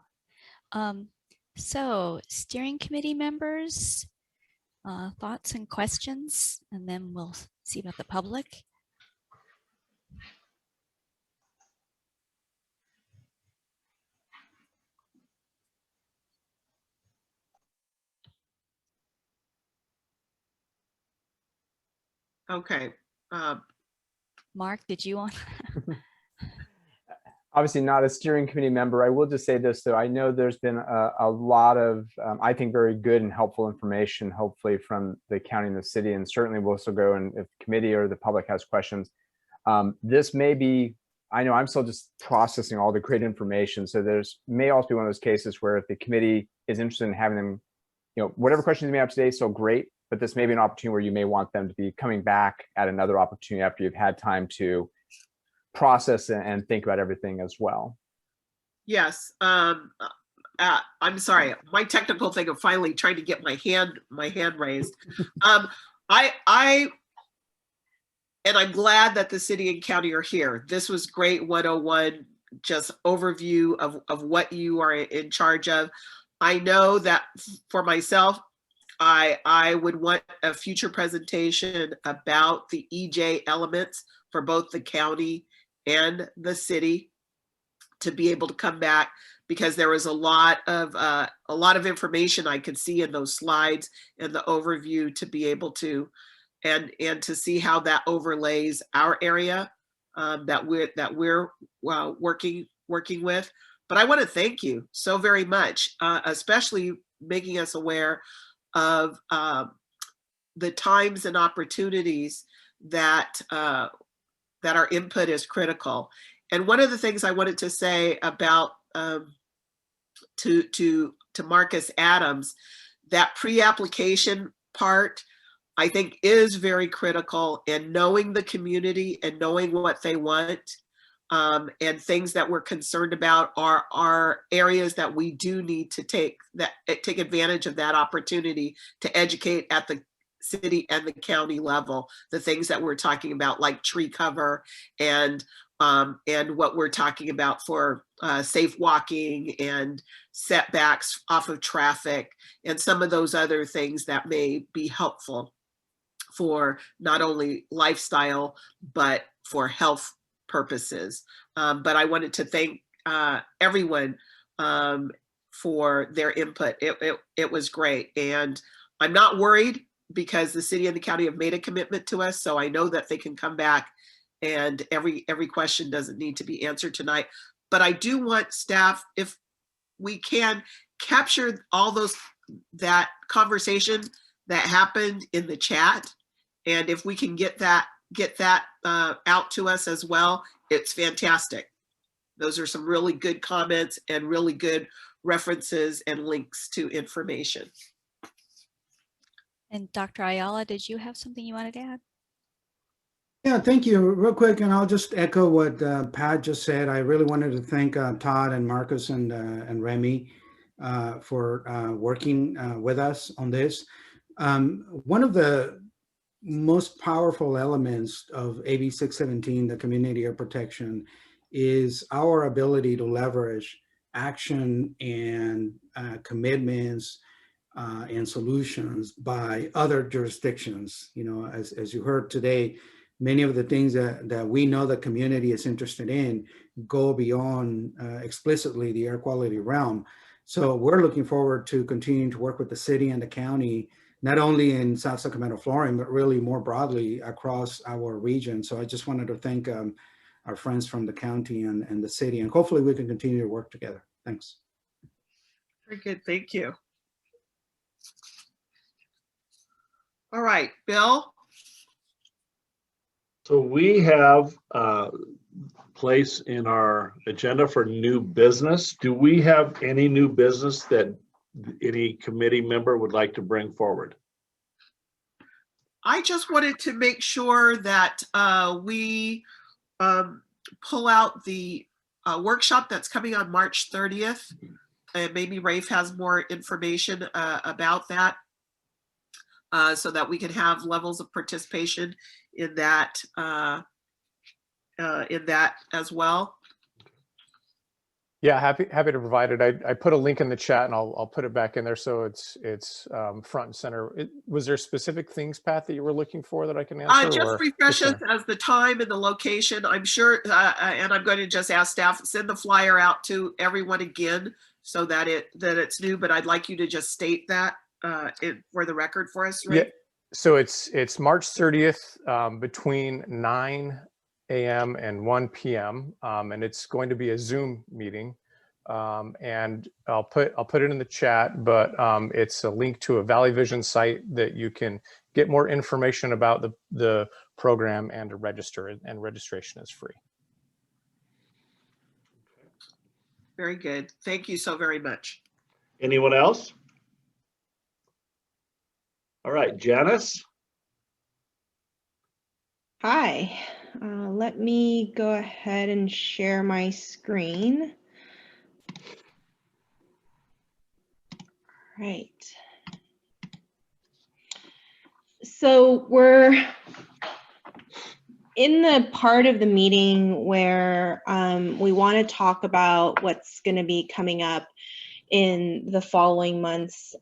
So steering committee members, thoughts and questions, and then we'll see about the public. Okay. Mark, did you want? Obviously not a steering committee member. I will just say this, though. I know there's been a lot of, I think, very good and helpful information, hopefully from the county and the city, and certainly we'll also go, and if the committee or the public has questions. This may be, I know I'm still just processing all the great information, so there's may also be one of those cases where if the committee is interested in having them, whatever questions you may have today is so great, but this may be an opportunity where you may want them to be coming back at another opportunity after you've had time to process and think about everything as well. Yes. I'm sorry. My technical thing of finally trying to get my hand raised. And I'm glad that the city and county are here. This was great 101, just overview of what you are in charge of. I know that for myself, I would want a future presentation about the EJ elements for both the county and the city to be able to come back, because there was a lot of information I could see in those slides and the overview to be able to and to see how that overlays our area that we're working with. But I want to thank you so very much, especially making us aware of the times and opportunities that our input is critical. And one of the things I wanted to say about to Marcus Adams, that pre-application part, I think is very critical, and knowing the community and knowing what they want and things that we're concerned about are areas that we do need to take advantage of that opportunity to educate at the city and the county level, the things that we're talking about, like tree cover and what we're talking about for safe walking and setbacks off of traffic and some of those other things that may be helpful for not only lifestyle, but for health purposes. But I wanted to thank everyone for their input. It was great. And I'm not worried because the city and the county have made a commitment to us. So I know that they can come back and every question doesn't need to be answered tonight. But I do want staff, if we can, capture all that conversation that happened in the chat. And if we can get that out to us as well, it's fantastic. Those are some really good comments and really good references and links to information. And Dr. Ayala, did you have something you wanted to add? Yeah, thank you. Real quick, and I'll just echo what Pat just said. I really wanted to thank Todd and Marcus and Remy for working with us on this. One of the most powerful elements of AB 617, the community air protection, is our ability to leverage action and commitments and solutions by other jurisdictions. As you heard today, many of the things that we know the community is interested in go beyond explicitly the air quality realm. So we're looking forward to continuing to work with the city and the county, not only in South Sacramento, Florida, but really more broadly across our region. So I just wanted to thank our friends from the county and the city, and hopefully we can continue to work together. Thanks. Very good, thank you. All right, Bill? So we have a place in our agenda for new business. Do we have any new business that any committee member would like to bring forward? I just wanted to make sure that we pull out the workshop that's coming on March 30th. And maybe Rafe has more information about that so that we can have levels of participation in that as well. Yeah, happy to provide it. I put a link in the chat and I'll put it back in there so it's front and center. Was there specific things, Pat, that you were looking for that I can answer? Just refresh us as the time and the location. I'm sure, and I'm going to just ask staff, send the flyer out to everyone again so that it's new, but I'd like you to just state that for the record for us, right? Yeah, so it's March 30th between 9 a.m. and 1 p.m. And it's going to be a Zoom meeting. And I'll put it in the chat, but it's a link to a Valley Vision site that you can get more information about the program and to register, and registration is free. Very good. Thank you so very much. Anyone else? All right, Janice. Hi, let me go ahead and share my screen. All right. So we're in the part of the meeting where we want to talk about what's going to be coming up in the following months,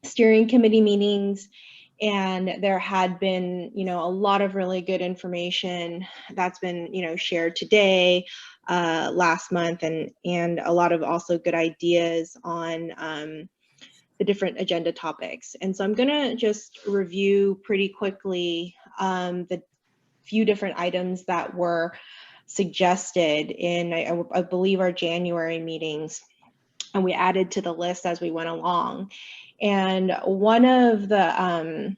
steering committee meetings. And there had been, a lot of really good information that's been, shared today, last month, and a lot of also good ideas on the different agenda topics. And so I'm gonna just review pretty quickly the few different items that were suggested in, I believe, our January meetings, and we added to the list as we went along. And one of the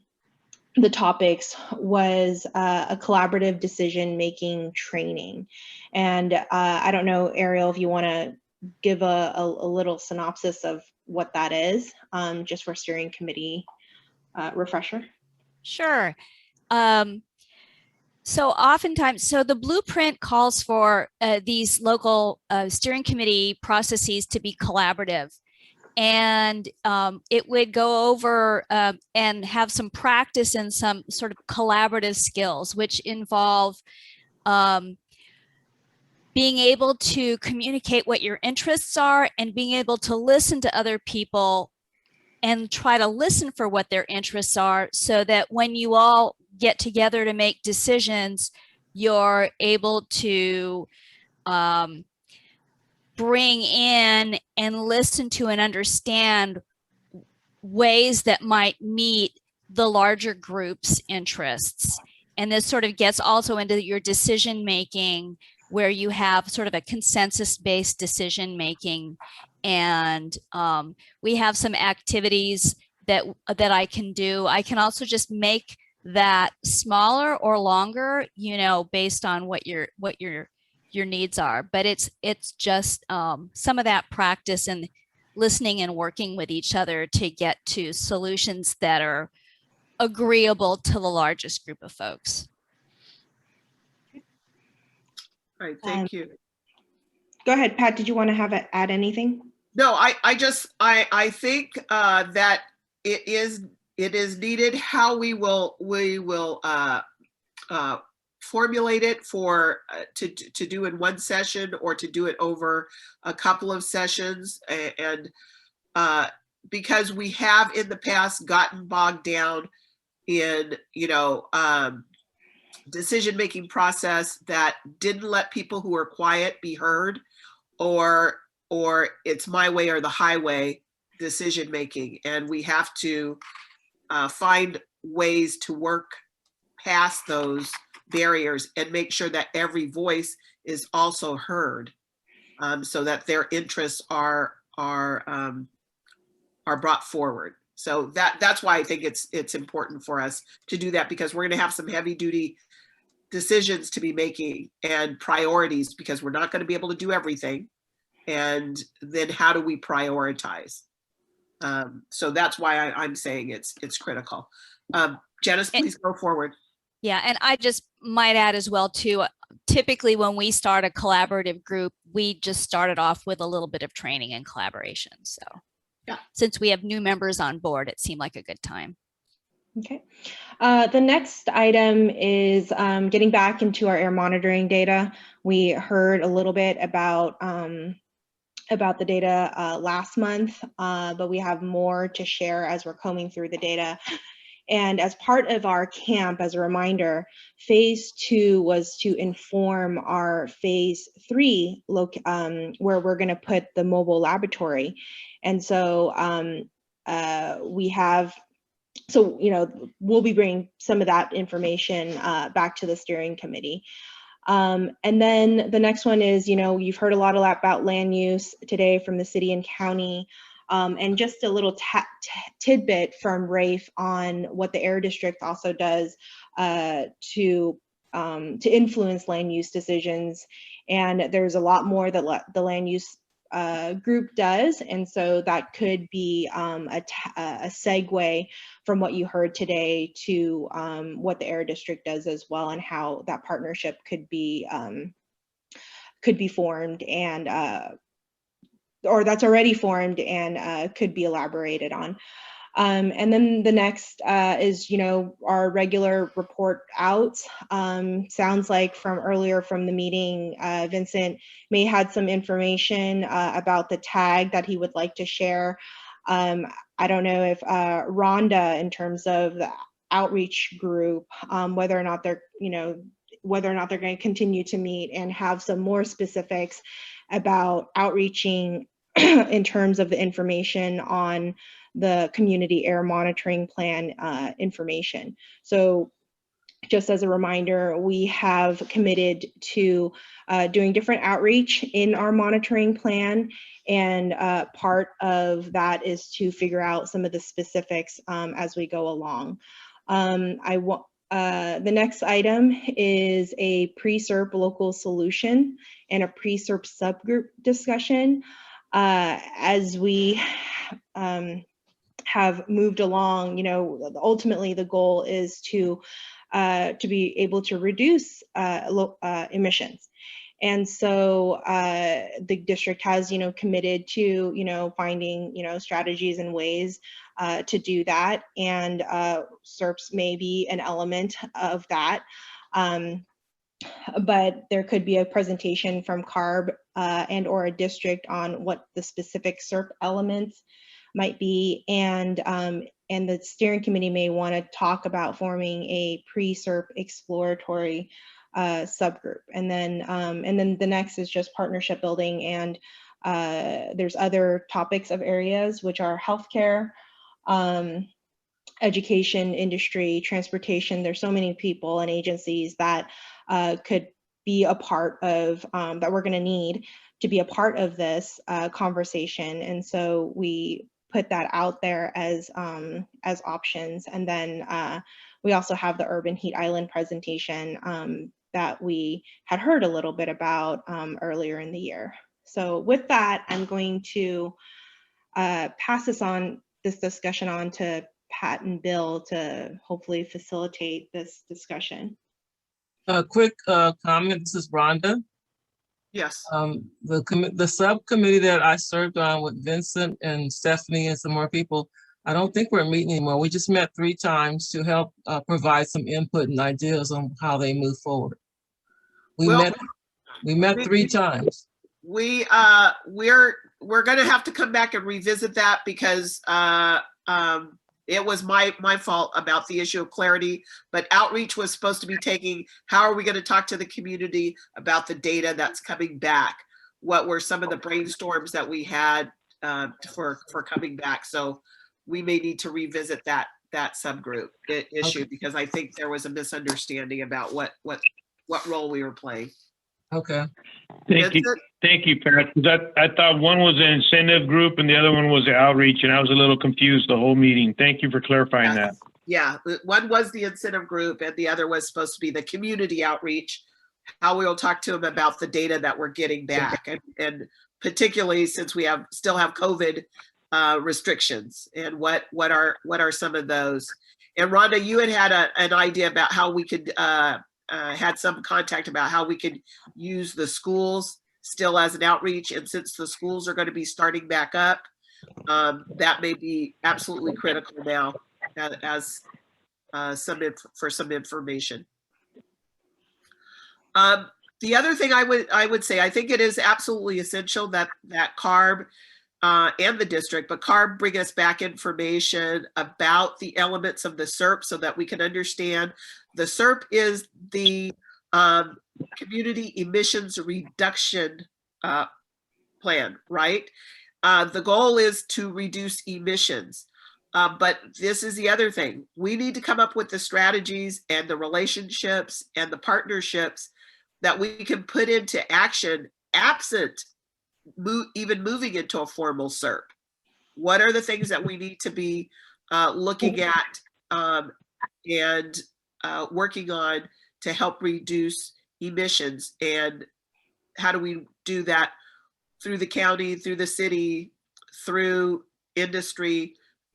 topics was a collaborative decision-making training. And I don't know, Ariel, if you want to give a little synopsis of what that is, just for steering committee refresher. Sure. So oftentimes, the blueprint calls for these local steering committee processes to be collaborative. And it would go over and have some practice and some sort of collaborative skills, which involve being able to communicate what your interests are and being able to listen to other people and try to listen for what their interests are, so that when you all get together to make decisions, you're able to bring in and listen to and understand ways that might meet the larger group's interests. And this sort of gets also into your decision making, where you have sort of a consensus-based decision making. And we have some activities that I can do. I can also just make that smaller or longer, based on what your needs are. But it's just some of that practice and listening and working with each other to get to solutions that are agreeable to the largest group of folks. All right, thank you. Go ahead, Pat. Did you want to add anything? No, I think that it is needed how we will formulate it for to do in one session or to do it over a couple of sessions, and because we have in the past gotten bogged down in decision-making process that didn't let people who are quiet be heard, or it's my way or the highway decision-making. And we have to find ways to work past those barriers and make sure that every voice is also heard, so that their interests are are brought forward. So that's why I think it's important for us to do that, because we're going to have some heavy duty decisions to be making and priorities, because we're not going to be able to do everything. And then how do we prioritize? So that's why I'm saying it's critical. Janice, please go forward. Yeah, and I just might add as well too, typically when we start a collaborative group, we just started off with a little bit of training and collaboration. So yeah, since we have new members on board, it seemed like a good time. Okay. The next item is getting back into our air monitoring data. We heard a little bit about the data last month, but we have more to share as we're combing through the data. And as part of our camp, as a reminder, phase 2 was to inform our phase 3 where we're going to put the mobile laboratory. And so we'll be bringing some of that information back to the steering committee. And then the next one is, you've heard a lot about land use today from the city and county. And just a little tidbit from Rafe on what the Air District also does to influence land use decisions. And there's a lot more that the land use group does. And so that could be a segue from what you heard today to what the Air District does as well, and how that partnership could be formed and or that's already formed and could be elaborated on. And then the next is, our regular report outs. Sounds like from earlier from the meeting, Vincent may had some information about the tag that he would like to share. I don't know if Rhonda, in terms of the outreach group, whether or not they're going to continue to meet and have some more specifics about outreaching in terms of the information on the community air monitoring plan information. So just as a reminder, we have committed to doing different outreach in our monitoring plan, and part of that is to figure out some of the specifics as we go along. The next item is a pre-SERP local solution and a pre-SERP subgroup discussion. As we have moved along, ultimately the goal is to be able to reduce emissions. And so the district has, committed to, finding, strategies and ways to do that. And SERPs may be an element of that. But there could be a presentation from CARB and or a district on what the specific SERP elements might be. And the steering committee may want to talk about forming a pre-SERP exploratory subgroup. And then the next is just partnership building. And there's other topics of areas, which are healthcare, education, industry, transportation. There's so many people and agencies that could be a part of, that we're going to need to be a part of this conversation. And so we put that out there as options. And then we also have the Urban Heat Island presentation that we had heard a little bit about earlier in the year. So with that, I'm going to pass this discussion on to Pat and Bill to hopefully facilitate this discussion. A quick comment, this is Rhonda. Yes. The subcommittee that I served on with Vincent and Stephanie and some more people, I don't think we're meeting anymore. We just met 3 times to help provide some input and ideas on how they move forward. We met 3 times. We're going to have to come back and revisit that, because it was my fault about the issue of clarity, but outreach was supposed to be taking, how are we going to talk to the community about the data that's coming back? What were some of the brainstorms that we had for coming back? So we may need to revisit that subgroup issue, okay, because I think there was a misunderstanding about what role we were playing. Okay. Thank you. Thank you, Pat. 'Cause I thought one was an incentive group and the other one was the outreach, and I was a little confused the whole meeting. Thank you for clarifying that. Yeah, one was the incentive group and the other was supposed to be the community outreach. How we'll talk to them about the data that we're getting back, and particularly since we still have COVID restrictions, and what are some of those. And Rhonda, you had an idea about how we could had some contact about how we could use the schools still as an outreach, and since the schools are going to be starting back up, that may be absolutely critical now as for some information. The other thing I would say, I think it is absolutely essential that CARB and the district, but CARB bring us back information about the elements of the SERP so that we can understand. The SERP is the community emissions reduction plan, right? The goal is to reduce emissions. But this is the other thing. We need to come up with the strategies and the relationships and the partnerships that we can put into action absent even moving into a formal SERP. What are the things that we need to be looking at and working on to help reduce emissions? And how do we do that through the county, through the city, through industry,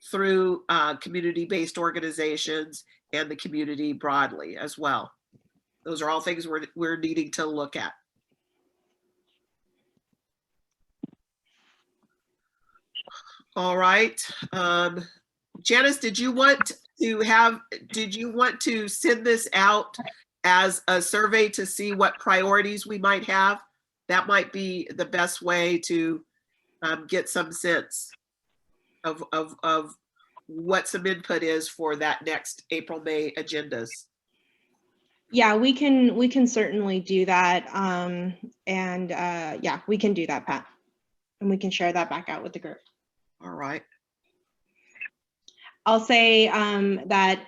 through community-based organizations and the community broadly as well? Those are all things we're needing to look at. All right. Janice, did you want to send this out as a survey to see what priorities we might have? That might be the best way to get some sense of what some input is for that next April, May agendas. Yeah, we can certainly do that. Yeah, we can do that, Pat. And we can share that back out with the group. All right. I'll say that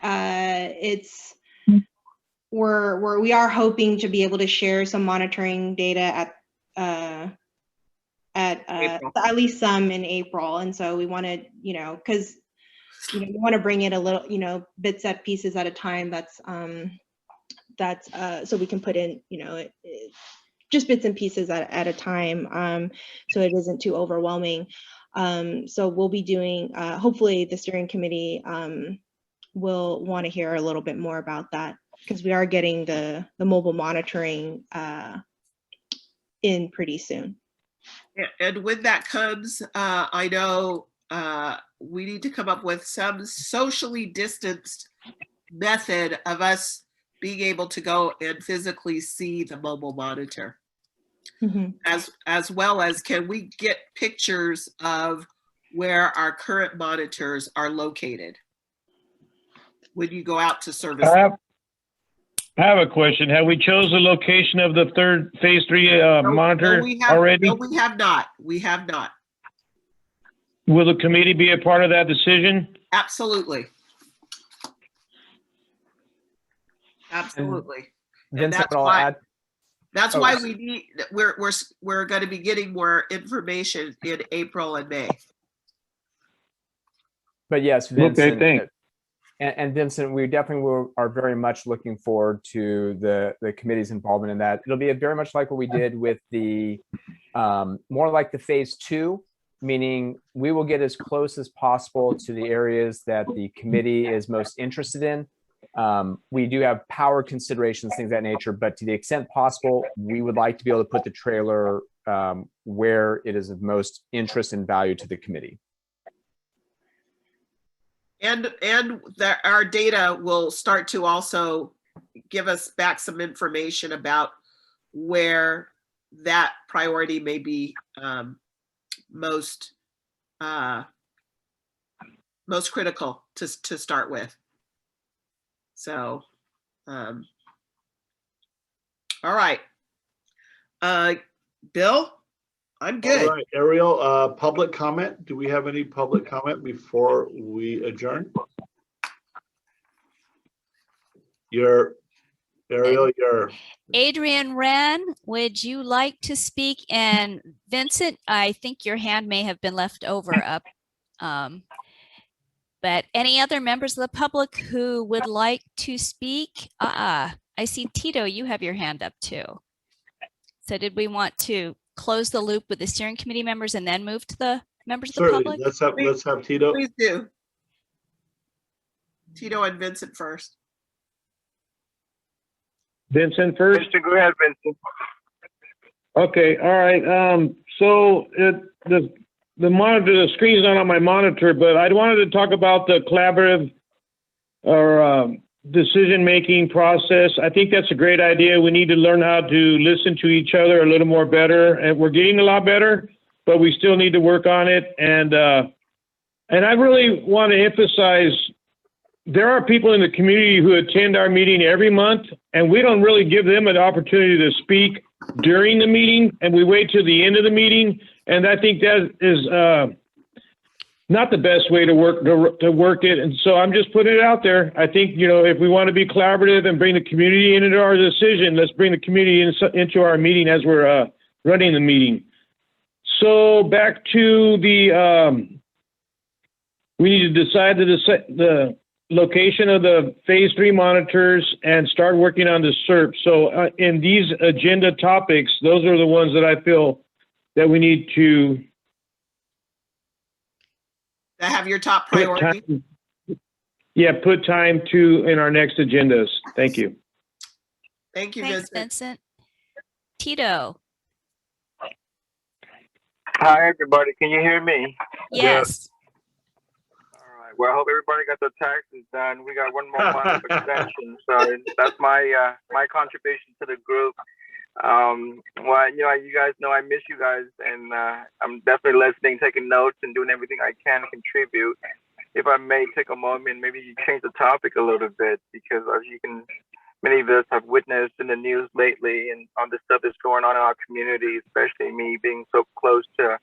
we are hoping to be able to share some monitoring data at least some in April. And so we want to, because we want to bring it a little, bits at pieces at a time. That's so we can put in, just bits and pieces at a time, so it isn't too overwhelming. So we'll be doing, hopefully the steering committee will want to hear a little bit more about that, because we are getting the mobile monitoring in pretty soon. And when that comes, I know we need to come up with some socially distanced method of us being able to go and physically see the mobile monitor. Mm-hmm. As well as, can we get pictures of where our current monitors are located when you go out to service? I have a question. Have we chosen the location of the third phase 3 monitor already? No, we have not. We have not. Will the committee be a part of that decision? Absolutely. Absolutely. And that's why we need, we're going to be getting more information in April and May. But yes, Vincent, okay, thanks. And Vincent, we definitely are very much looking forward to the committee's involvement in that. It'll be very much like what we did with the, more like the phase 2, meaning we will get as close as possible to the areas that the committee is most interested in. We do have power considerations, things of that nature, but to the extent possible, we would like to be able to put the trailer where it is of most interest and value to the committee. And our data will start to also give us back some information about where that priority may be most critical to start with. So, all right. Bill, I'm good. All right, Ariel, public comment. Do we have any public comment before we adjourn? You're Ariel, you're. Adrian Wren, would you like to speak? And Vincent, I think your hand may have been left over up. But any other members of the public who would like to speak? I see Tito, you have your hand up too. So did we want to close the loop with the steering committee members and then move to the members of the Certainly, public? let's have Tito. Please do. Tito and Vincent first. Vincent first? Vincent, go ahead, Vincent. Okay, all right. So the monitor, the screen's not on my monitor, but I wanted to talk about the collaborative or decision-making process. I think that's a great idea. We need to learn how to listen to each other a little more better, and we're getting a lot better, but we still need to work on it. And I really want to emphasize there are people in the community who attend our meeting every month, and we don't really give them an opportunity to speak during the meeting, and we wait till the end of the meeting. And I think that is not the best way to work it. And so I'm just putting it out there. I think, you know, if we want to be collaborative and bring the community into our decision, let's bring the community into our meeting as we're running the meeting. So back to the, we need to decide the location of the phase 3 monitors and start working on the SERP. So in these agenda topics, those are the ones that I feel that we need to have your top priority. Put time to in our next agendas. Thank you. Thank you, Thanks, Vincent. Tito. Hi, everybody. Can you hear me? Yes. All right. Well, I hope everybody got their taxes done. We got one more month of extension, so that's my my contribution to the group. Well, you know, you guys know I miss you guys, and I'm definitely listening, taking notes, and doing everything I can to contribute. If I may take a moment, maybe you change the topic a little bit, because as you can, many of us have witnessed in the news lately and on the stuff that's going on in our community, especially me being so close to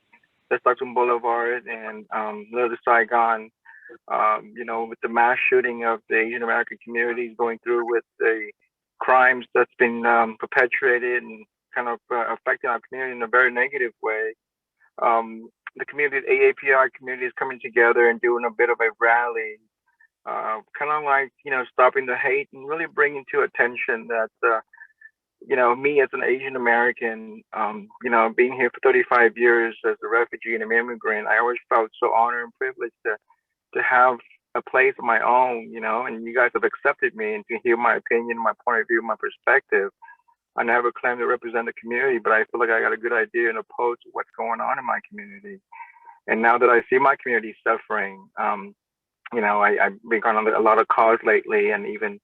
the Stockton Boulevard and Little Saigon. You know, with the mass shooting of the Asian American communities going through with the crimes that's been perpetuated and kind of affecting our community in a very negative way. The community, the AAPI community is coming together and doing a bit of a rally, kind of like, you know, stopping the hate and really bringing to attention that, you know, me as an Asian American, you know, being here for 35 years as a refugee and an immigrant, I always felt so honored and privileged to have a place of my own, you know, and you guys have accepted me and to hear my opinion, my point of view, my perspective. I never claimed to represent the community, but I feel like I got a good idea and opposed to what's going on in my community. And now that I see my community suffering, you know, I've been on a lot of calls lately and even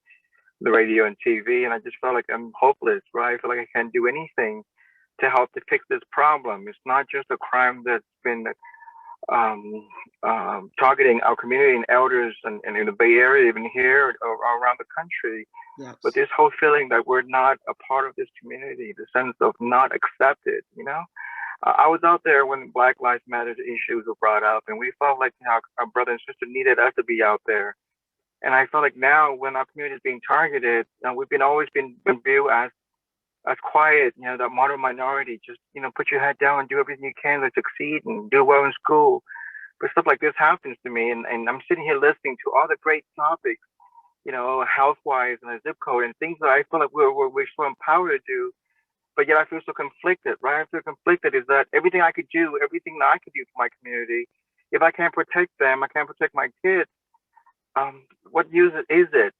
the radio and TV, and I just felt like I'm hopeless, right? I feel like I can't do anything to help to fix this problem. It's not just a crime that's been targeting our community and elders and in the Bay Area, even here or around the country. Yes. But this whole feeling that we're not a part of this community, the sense of not accepted, you know? I was out there when Black Lives Matter issues were brought up, and we felt like, you know, our brother and sister needed us to be out there. And I felt like now when our community is being targeted, we've always been viewed as quiet, you know, that modern minority, just, you know, put your head down and do everything you can to succeed and do well in school. But stuff like this happens to me, and I'm sitting here listening to all the great topics, you know, health-wise and a zip code and things that I feel like we're so empowered to do, but yet I feel so conflicted, right? I feel conflicted is that everything I could do, everything that I could do for my community, if I can't protect them, I can't protect my kids, what use is it?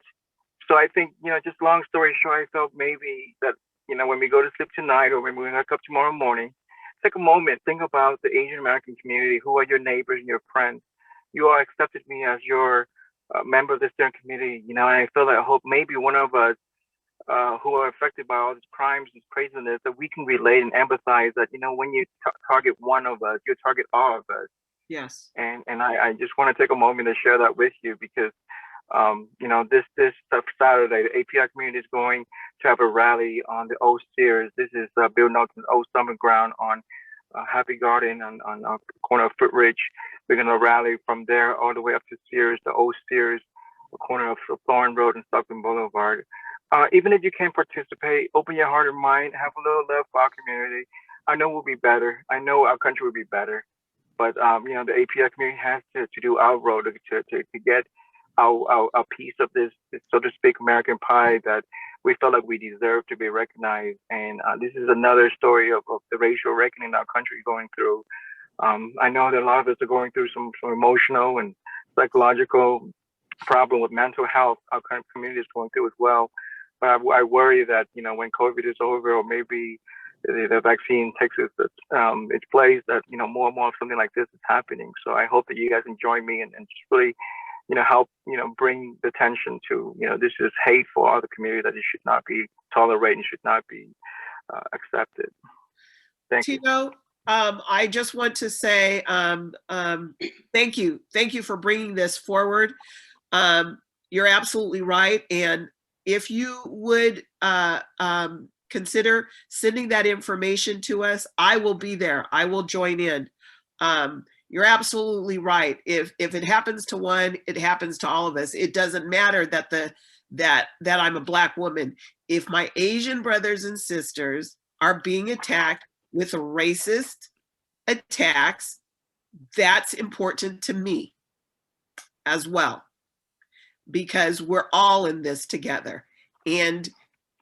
So I think, you know, just long story short, I felt maybe that, you know, when we go to sleep tonight or when we wake up tomorrow morning, take a moment, think about the Asian American community, who are your neighbors and your friends. You all accepted me as your member of this steering community, you know, and I feel like I hope maybe one of us who are affected by all these crimes and craziness, that we can relate and empathize that, you know, when you target one of us, you target all of us. Yes. And I just want to take a moment to share that with you because, you know, this Saturday, the API community is going to have a rally on the old Sears. This is Bill Nelson's old summer ground on Happy Garden on the corner of Footridge. We're going to rally from there all the way up to Sears, the old Sears, the corner of Thorn Road and Stockton Boulevard. even if you can't participate, open your heart and mind, have a little love for our community. I know we'll be better. I know our country will be better. But you know, the API community has to do our role to get our piece of this, so to speak, American pie that we felt like we deserve to be recognized. And this is another story of the racial reckoning our country is going through. I know that a lot of us are going through some emotional and psychological problem with mental health. Our current community is going through as well. But I worry that, you know, when COVID is over, or maybe the vaccine takes its place, that, you know, more and more of something like this is happening. So I hope that you guys can join me and just really, you know, help, you know, bring the attention to, you know, this is hate for all the community, that it should not be tolerated and should not be accepted. Thank you. Tito, I just want to say thank you. Thank you for bringing this forward. You're absolutely right. And if you would consider sending that information to us, I will be there. I will join in. You're absolutely right. If it happens to one, it happens to all of us. It doesn't matter that that I'm a Black woman. If my Asian brothers and sisters are being attacked with racist attacks, that's important to me as well, because we're all in this together, and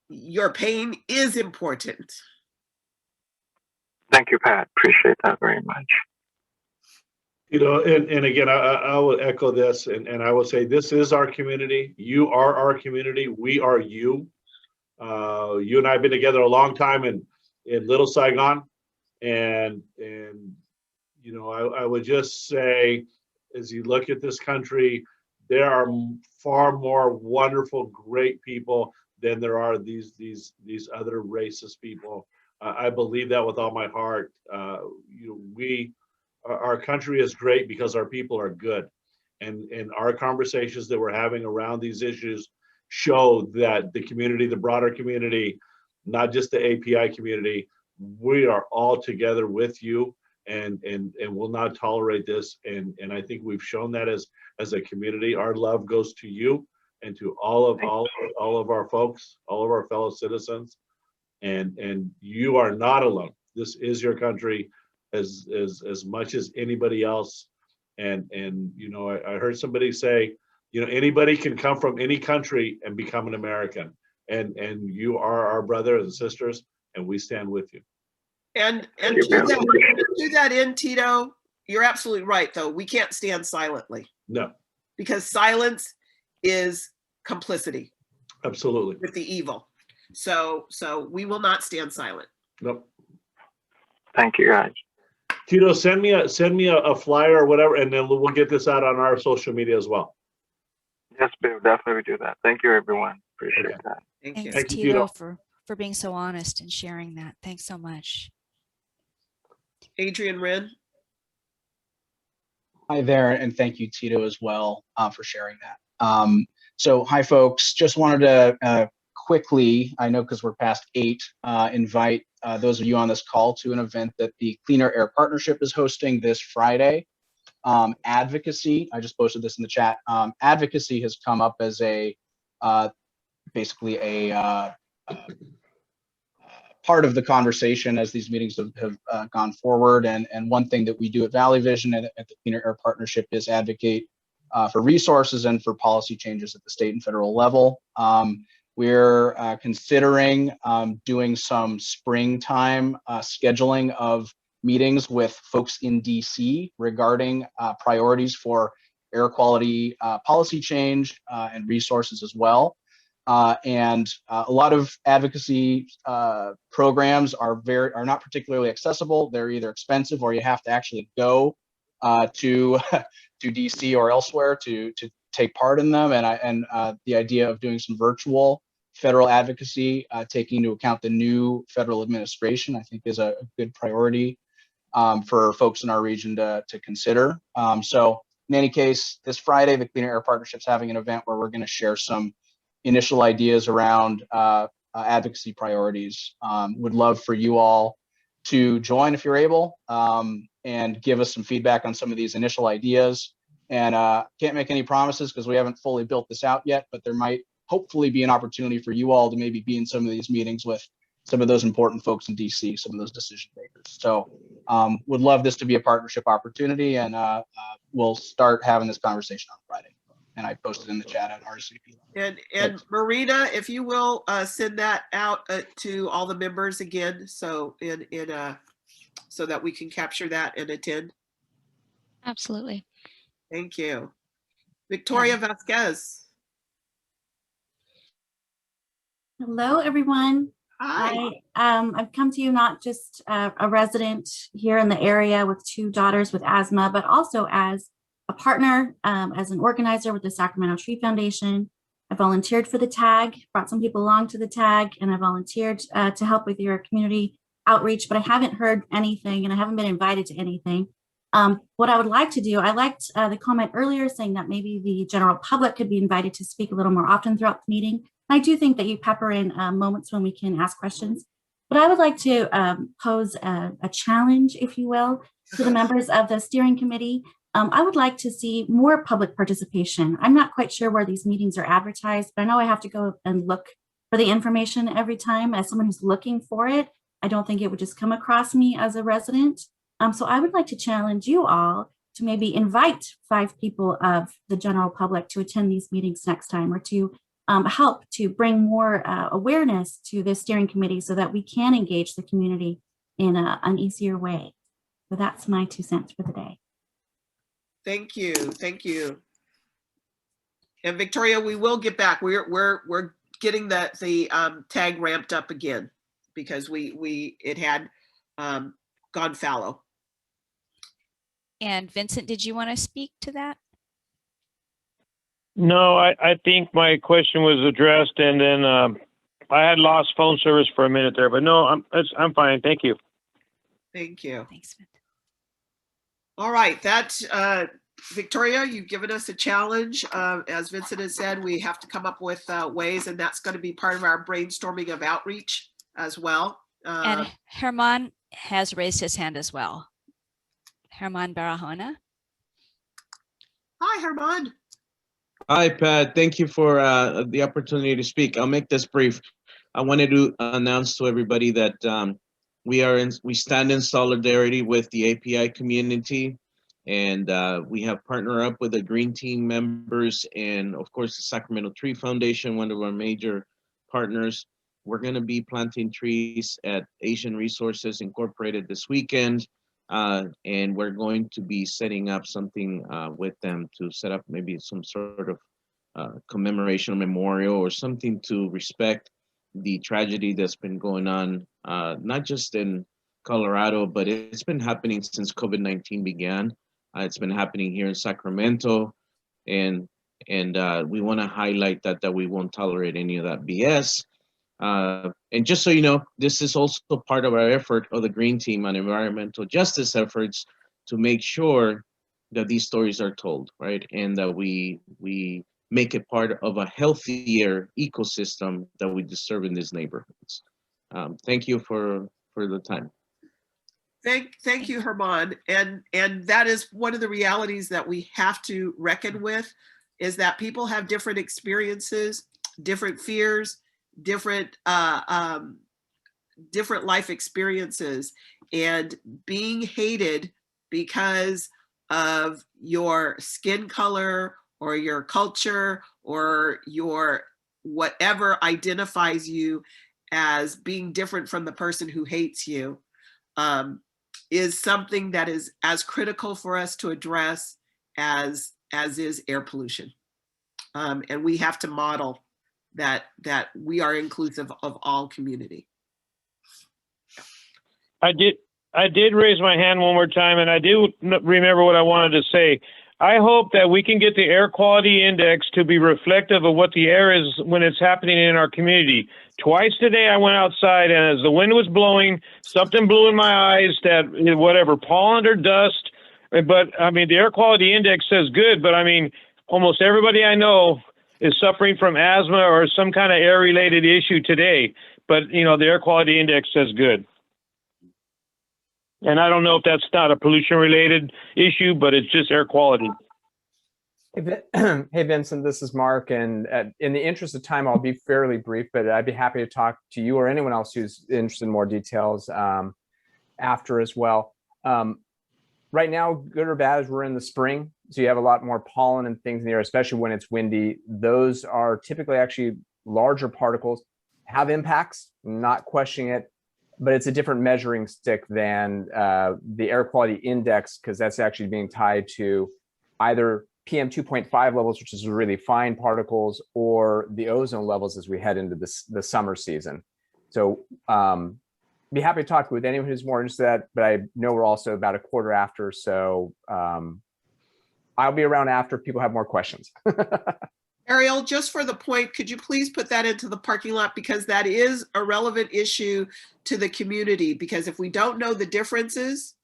your pain is important. Thank you, Pat. Appreciate that very much. You know, and again, I will echo this, and I will say, this is our community. You are our community. We are you. You and I have been together a long time in Little Saigon, and you know, I would just say, as you look at this country, there are far more wonderful, great people than there are these other racist people. I believe that with all my heart. You know, our country is great because our people are good, and our conversations that we're having around these issues show that the community, the broader community, not just the API community, we are all together with you, and will not tolerate this. And I think we've shown that as a community. Our love goes to you and to all of our folks, all of our fellow citizens, and you are not alone. This is your country as much as anybody else. And you know, I heard somebody say, you know, anybody can come from any country and become an American, and you are our brothers and sisters, and we stand with you. And to that end, Tito, you're absolutely right, though. We can't stand silently. No. Because silence is complicity. Absolutely. With the evil. So we will not stand silent. Nope. Thank you, guys. Tito, send me a flyer or whatever, and then we'll get this out on our social media as well. Yes, Bill, definitely do that. Thank you, everyone. Appreciate that. Thank you. Thanks, Thank you, Tito, Tito. for being so honest and sharing that. Thanks so much. Adrian Wren. Hi there, and thank you, Tito, as well, for sharing that. So hi, folks. Just wanted to quickly, I know because we're past 8, invite those of you on this call to an event that the Cleaner Air Partnership is hosting this Friday. Advocacy, I just posted this in the chat. Advocacy has come up as a basically a part of the conversation as these meetings have gone forward. And one thing that we do at Valley Vision and at the Cleaner Air Partnership is advocate for resources and for policy changes at the state and federal level. We're considering doing some springtime scheduling of meetings with folks in DC regarding priorities for air quality policy change and resources as well. And a lot of advocacy programs are not particularly accessible. They're either expensive or you have to actually go to DC or elsewhere to take part in them. And the idea of doing some virtual federal advocacy, taking into account the new federal administration, I think is a good priority for folks in our region to consider. So in any case, this Friday, the Cleaner Air Partnership's having an event where we're going to share some initial ideas around advocacy priorities. Would love for you all to join if you're able, and give us some feedback on some of these initial ideas. And can't make any promises because we haven't fully built this out yet, but there might hopefully be an opportunity for you all to maybe be in some of these meetings with some of those important folks in DC, some of those decision makers. So would love this to be a partnership opportunity, and we'll start having this conversation on Friday. And I posted in the chat at RCP. And Marina, if you will send that out to all the members again, so so that we can capture that and attend. Absolutely. Thank you. Victoria Vasquez. Hello, everyone. Hi. I've come to you not just a resident here in the area with 2 daughters with asthma, but also as a partner, as an organizer with the Sacramento Tree Foundation. I volunteered for the tag, brought some people along to the tag, and I volunteered to help with your community outreach, but I haven't heard anything and I haven't been invited to anything. What I would like to do, I liked the comment earlier saying that maybe the general public could be invited to speak a little more often throughout the meeting. I do think that you pepper in moments when we can ask questions, but I would like to pose a challenge, if you will, to the members of the steering committee. I would like to see more public participation. I'm not quite sure where these meetings are advertised, but I know I have to go and look for the information every time. As someone who's looking for it, I don't think it would just come across me as a resident. So I would like to challenge you all to maybe invite 5 people of the general public to attend these meetings next time, or to help to bring more awareness to the steering committee so that we can engage the community in an easier way. So that's my 2 cents for the day. Thank you. Thank you. And Victoria, we will get back. We're getting the tag ramped up again because it had gone fallow. And Vincent, did you want to speak to that? No, I think my question was addressed, and then I had lost phone service for a minute there, but no, I'm fine. Thank you. Thank you. Thanks, Vincent. All right, that's Victoria, you've given us a challenge. As Vincent has said, we have to come up with ways, and that's going to be part of our brainstorming of outreach as well. And Herman has raised his hand as well. Herman Barahona. Hi, Herman. Hi, Pat. Thank you for the opportunity to speak. I'll make this brief. I wanted to announce to everybody that we stand in solidarity with the API community, and we have partnered up with the Green Team members and, of course, the Sacramento Tree Foundation, one of our major partners. We're going to be planting trees at Asian Resources Incorporated this weekend. And we're going to be setting up something with them to set up maybe some sort of commemoration or memorial or something to respect the tragedy that's been going on, not just in Colorado, but it's been happening since COVID-19 began. It's been happening here in Sacramento, and we want to highlight that we won't tolerate any of that BS. And just so you know, this is also part of our effort of the Green Team on environmental justice efforts to make sure that these stories are told, right? And that we make it part of a healthier ecosystem that we deserve in these neighborhoods. Thank you for the time. Thank you, Herman. And that is one of the realities that we have to reckon with, is that people have different experiences, different fears, different life experiences, and being hated because of your skin color or your culture or your whatever identifies you as being different from the person who hates you is something that is as critical for us to address as is air pollution. And we have to model that we are inclusive of all community. I did raise my hand one more time, and I do remember what I wanted to say. I hope that we can get the air quality index to be reflective of what the air is when it's happening in our community. Twice today I went outside, and as the wind was blowing, something blew in my eyes, that whatever, pollen or dust. But I mean, the air quality index says good, but I mean, almost everybody I know is suffering from asthma or some kind of air-related issue today. But, you know, the air quality index says good. And I don't know if that's not a pollution-related issue, but it's just air quality. Hey, Vincent, this is Mark. And in the interest of time, I'll be fairly brief, but I'd be happy to talk to you or anyone else who's interested in more details after as well. Right now, good or bad, is we're in the spring. So you have a lot more pollen and things in the air, especially when it's windy. Those are typically actually larger particles, have impacts, not questioning it, but it's a different measuring stick than the air quality index, because that's actually being tied to either PM 2.5 levels, which is really fine particles, or the ozone levels as we head into the summer season. So be happy to talk with anyone who's more interested in that, but I know we're also about a quarter after, so I'll be around after if people have more questions. Ariel, just for the point, could you please put that into the parking lot, because that is a relevant issue to the community, because if we don't know the differences,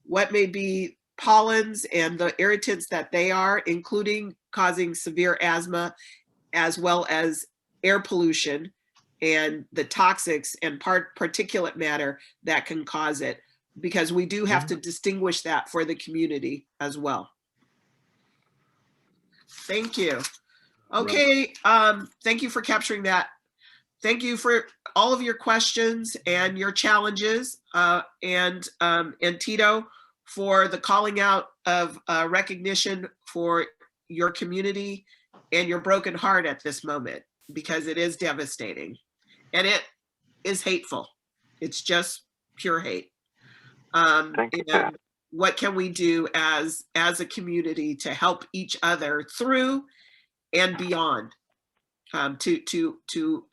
what may be pollens and the irritants that they are, including causing severe asthma, as well as air pollution and the toxics and particulate matter that can cause it, because we do have to distinguish that for the community as well. Thank you. Okay, thank you for capturing that. Thank you for all of your questions and your challenges, and Tito, for the calling out of recognition for your community and your broken heart at this moment, because it is devastating and it is hateful. It's just pure hate. And what can we do as a community to help each other through and beyond, to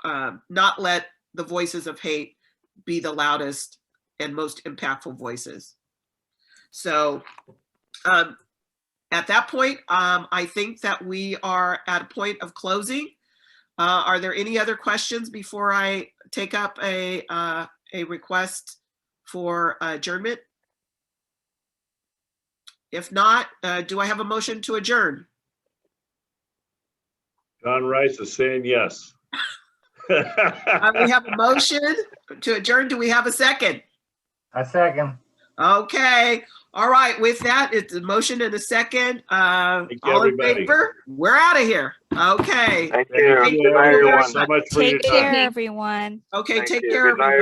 not let the voices of hate be the loudest and most impactful voices. So at that point, I think that we are at a point of closing. Are there any other questions before I take up a request for adjournment? If not, do I have a motion to adjourn? John Rice is saying yes. We have a motion to adjourn. Do we have a second? A second. Okay. All right. With that, it's a motion and a second. All in favor? We're out of here. Okay. Thank you. Good night, everyone. Take care, everyone. Okay. Thank Take you. care, Good everyone. night.